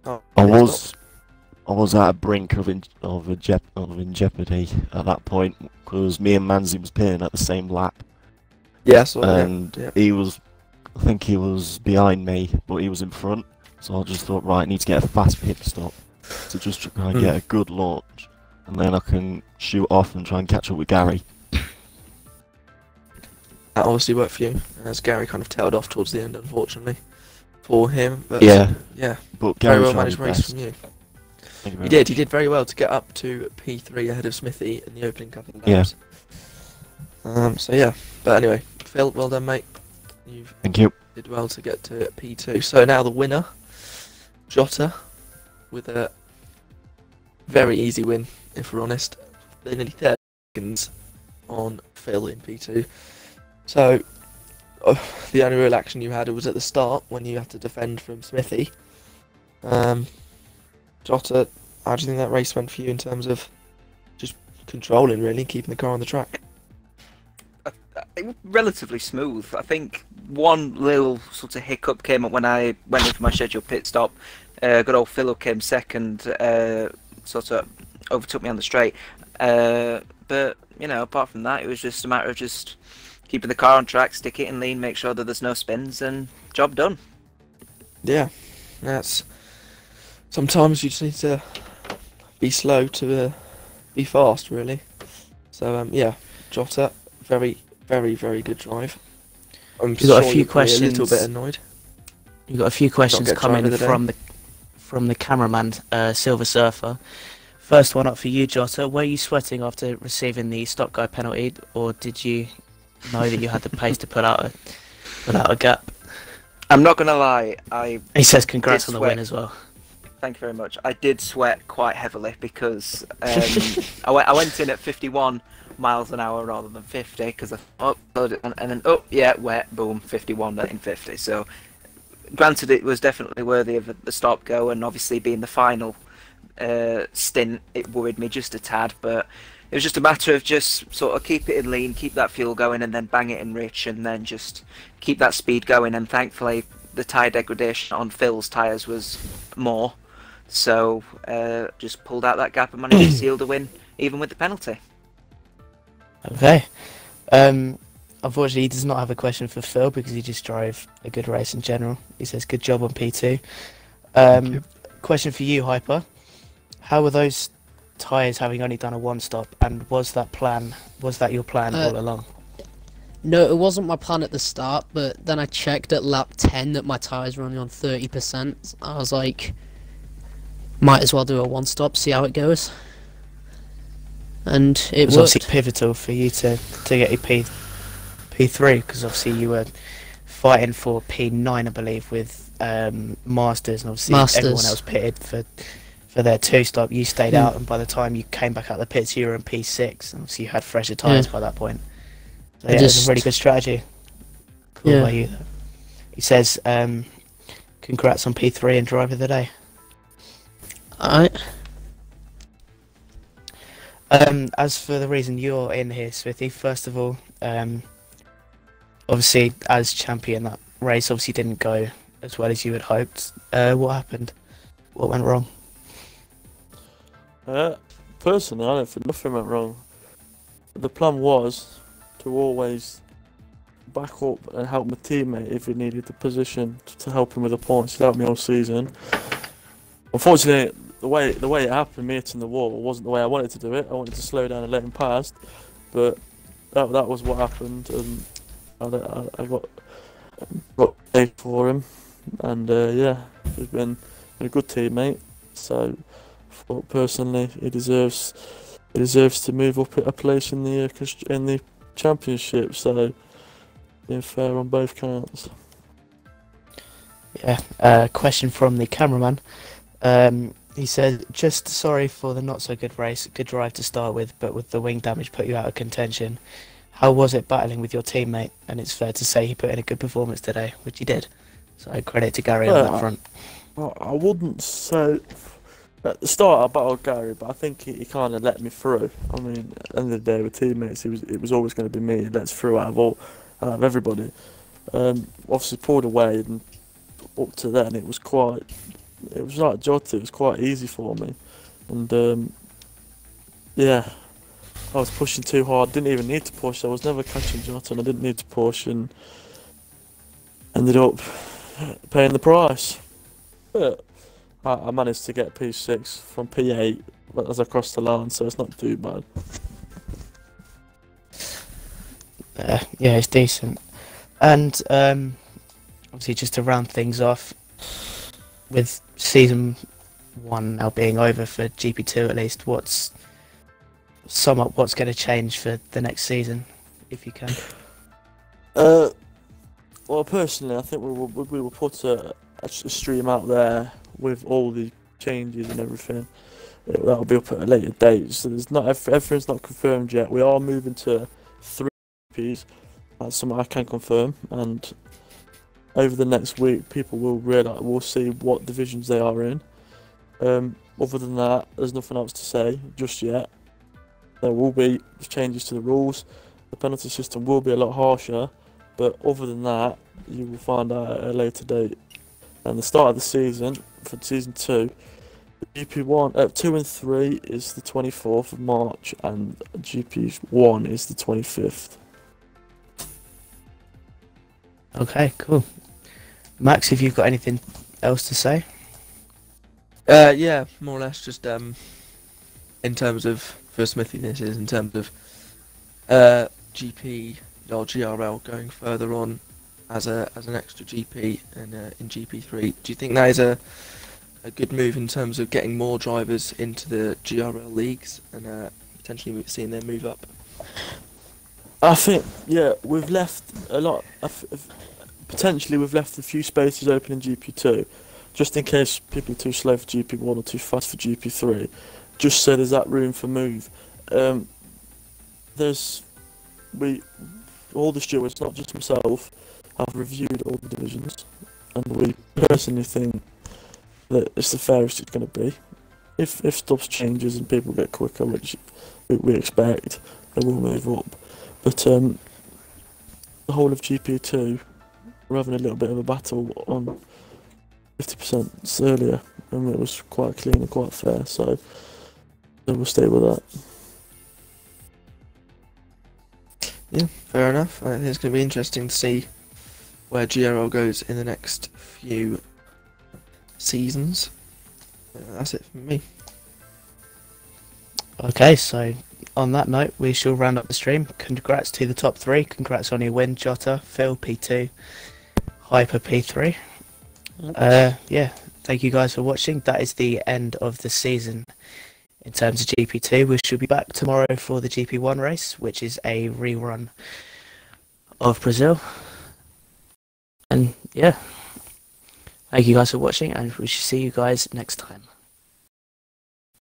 Oh, I it's was. I was at a brink of in jeopardy at that point because me and Manzi was pitting at the same lap, not. Yeah, so and yeah. he was, I think he was behind me, but he was in front. So I just thought, right, I need to get a fast pit stop to just try and get a good launch, and then I can shoot off and try and catch up with Gary. That obviously worked for you, as Gary kind of tailed off towards the end, unfortunately, for him. But Yeah, yeah, but very Gary well tried managed his race best. from you. Thank you He very did. He did very well to get up to P3 ahead of Smithy in the opening couple of Yeah. laps. So yeah, but anyway, Phil, well done, mate. You Thank you. did well to get to P2. So now the winner, Jota, with a very easy win, if we're honest. They're nearly 30 seconds on Phil in P2. So the only real action you had was at the start when you had to defend from Smithy. Jota, how do you think that race went for you in terms of just controlling, really, keeping the car on the track? It was relatively smooth. I think one little sort of hiccup came up when I went in for my scheduled pit stop. Good old Philo came second, sort of overtook me on the straight. But, you know, apart from that, it was just a matter of just keeping the car on track, stick it in lean, make sure that there's no spins, and job done. Yeah, that's... Sometimes you just need to be slow to be fast, really. So, yeah, Jota, very, very, very good drive. I'm You've got a sure few you're probably a little questions. bit annoyed. You've got a few questions get coming driver of the from the cameraman, Silver Surfer. First one up for you, Jota. Were you sweating after receiving the stop go penalty, or did you know that you had the pace to put out a gap? I'm not going to lie, He says congrats on the sweat. win as well. Thank you very much. I did sweat quite heavily because I went in at 51 miles an hour rather than 50 because I thought, and then, oh, yeah, wet, boom, 51, then 50. So, granted, it was definitely worthy of the stop go, and obviously being the final stint, it worried me just a tad, but it was just a matter of just sort of keep it in lean, keep that fuel going, and then bang it in rich, and then just keep that speed going. And thankfully, the tyre degradation on Phil's tyres was more. So, just pulled out that gap and managed to seal the win, even with the penalty. Okay. Unfortunately, he does not have a question for Phil because he just drove a good race in general. He says, good job on P2. Question for you, Hyper. How were those tyres having only done a one stop, and was that your plan all along? No, it wasn't my plan at the start, but then I checked at lap 10 that my tyres were only on 30%. I was like, might as well do a one stop, see how it goes. And it was worked. obviously pivotal for you to get your P3 because obviously you were fighting for P9, I believe, with Masters, and obviously everyone else pitted for their two stop. You stayed out, and by the time you came back out of the pits, you were in P6, and obviously you had fresher tyres by that point. So yeah, it was a really good strategy. Cool by you. He says, congrats on P3 and driver of the day. Alright. As for the reason you're in here, Smithy, first of all, obviously as champion, that race obviously didn't go as well as you had hoped. What happened? What went wrong? Personally, I don't think nothing went wrong. The plan was to always back up and help my teammate if he needed the position to help him with the points. He helped me all season. Unfortunately, the way it happened, me hitting the wall, wasn't the way I wanted to do it. I wanted to slow down and let him pass, but that was what happened, and I got paid for him, and yeah, he's been a good teammate. So, personally, he deserves to move up a place in the championship. So, being fair on both counts. Yeah. Question from the cameraman. He said, just sorry for the not so good race. Good drive to start with, but with the wing damage put you out of contention. How was it battling with your teammate? And it's fair to say he put in a good performance today, which he did. So credit to Gary on that front. Well, I wouldn't say at the start I battled Gary, but I think he kind of let me through. I mean, at the end of the day, with teammates, it was always going to be me that lets through out of everybody. Obviously pulled away, and up to then it was like Jota. It was quite easy for me, and yeah, I was pushing too hard. Didn't even need to push. I was never catching Jota, and I didn't need to push, and ended up paying the price. But I managed to get P6 from P8 as I crossed the line, so it's not too bad. Yeah, it's decent. And obviously, just to round things off, with season 1 now being over for GP2 at least, sum up what's going to change for the next season, if you can? Well, personally, I think we will put a stream out there with all the changes and everything. That'll be up at a later date. So there's not everything's not confirmed yet. We are moving to 3 GPs. That's something I can confirm. And over the next week, people will see what divisions they are in. Other than that, there's nothing else to say just yet. There will be changes to the rules. The penalty system will be a lot harsher. But other than that, you will find out at a later date. And the start of the season, for season 2, GP1, 2 and 3 is the 24th of March, and GP1 is the 25th. Okay, cool. Max, have you got anything else to say? Yeah, more or less just in terms of, for Smithy, this is in terms of GP or GRL going further on as an extra GP and in GP3. Do you think that is a good move in terms of getting more drivers into the GRL leagues and potentially seeing them move up? I think, yeah, we've left a lot. Potentially, we've left a few spaces open in GP2, just in case people are too slow for GP1 or too fast for GP3. Just so there's that room for move. All the stewards, not just myself, have reviewed all the divisions, and we personally think that it's the fairest it's going to be. If stuff changes and people get quicker, which we expect, they will move up. But the whole of GP2, we're having a little bit of a battle on 50% earlier, and it was quite clean and quite fair, so we'll stay with that. Yeah, fair enough. I think it's going to be interesting to see where GRL goes in the next few seasons. That's it from me. Okay, so on that note, we shall round up the stream. Congrats to the top 3. Congrats on your win, Jota, Phil P2, Hyper P3. Yeah, thank you guys for watching. That is the end of the season in terms of GP2. We should be back tomorrow for the GP1 race, which is a rerun of Brazil. And yeah, thank you guys for watching, and we shall see you guys next time.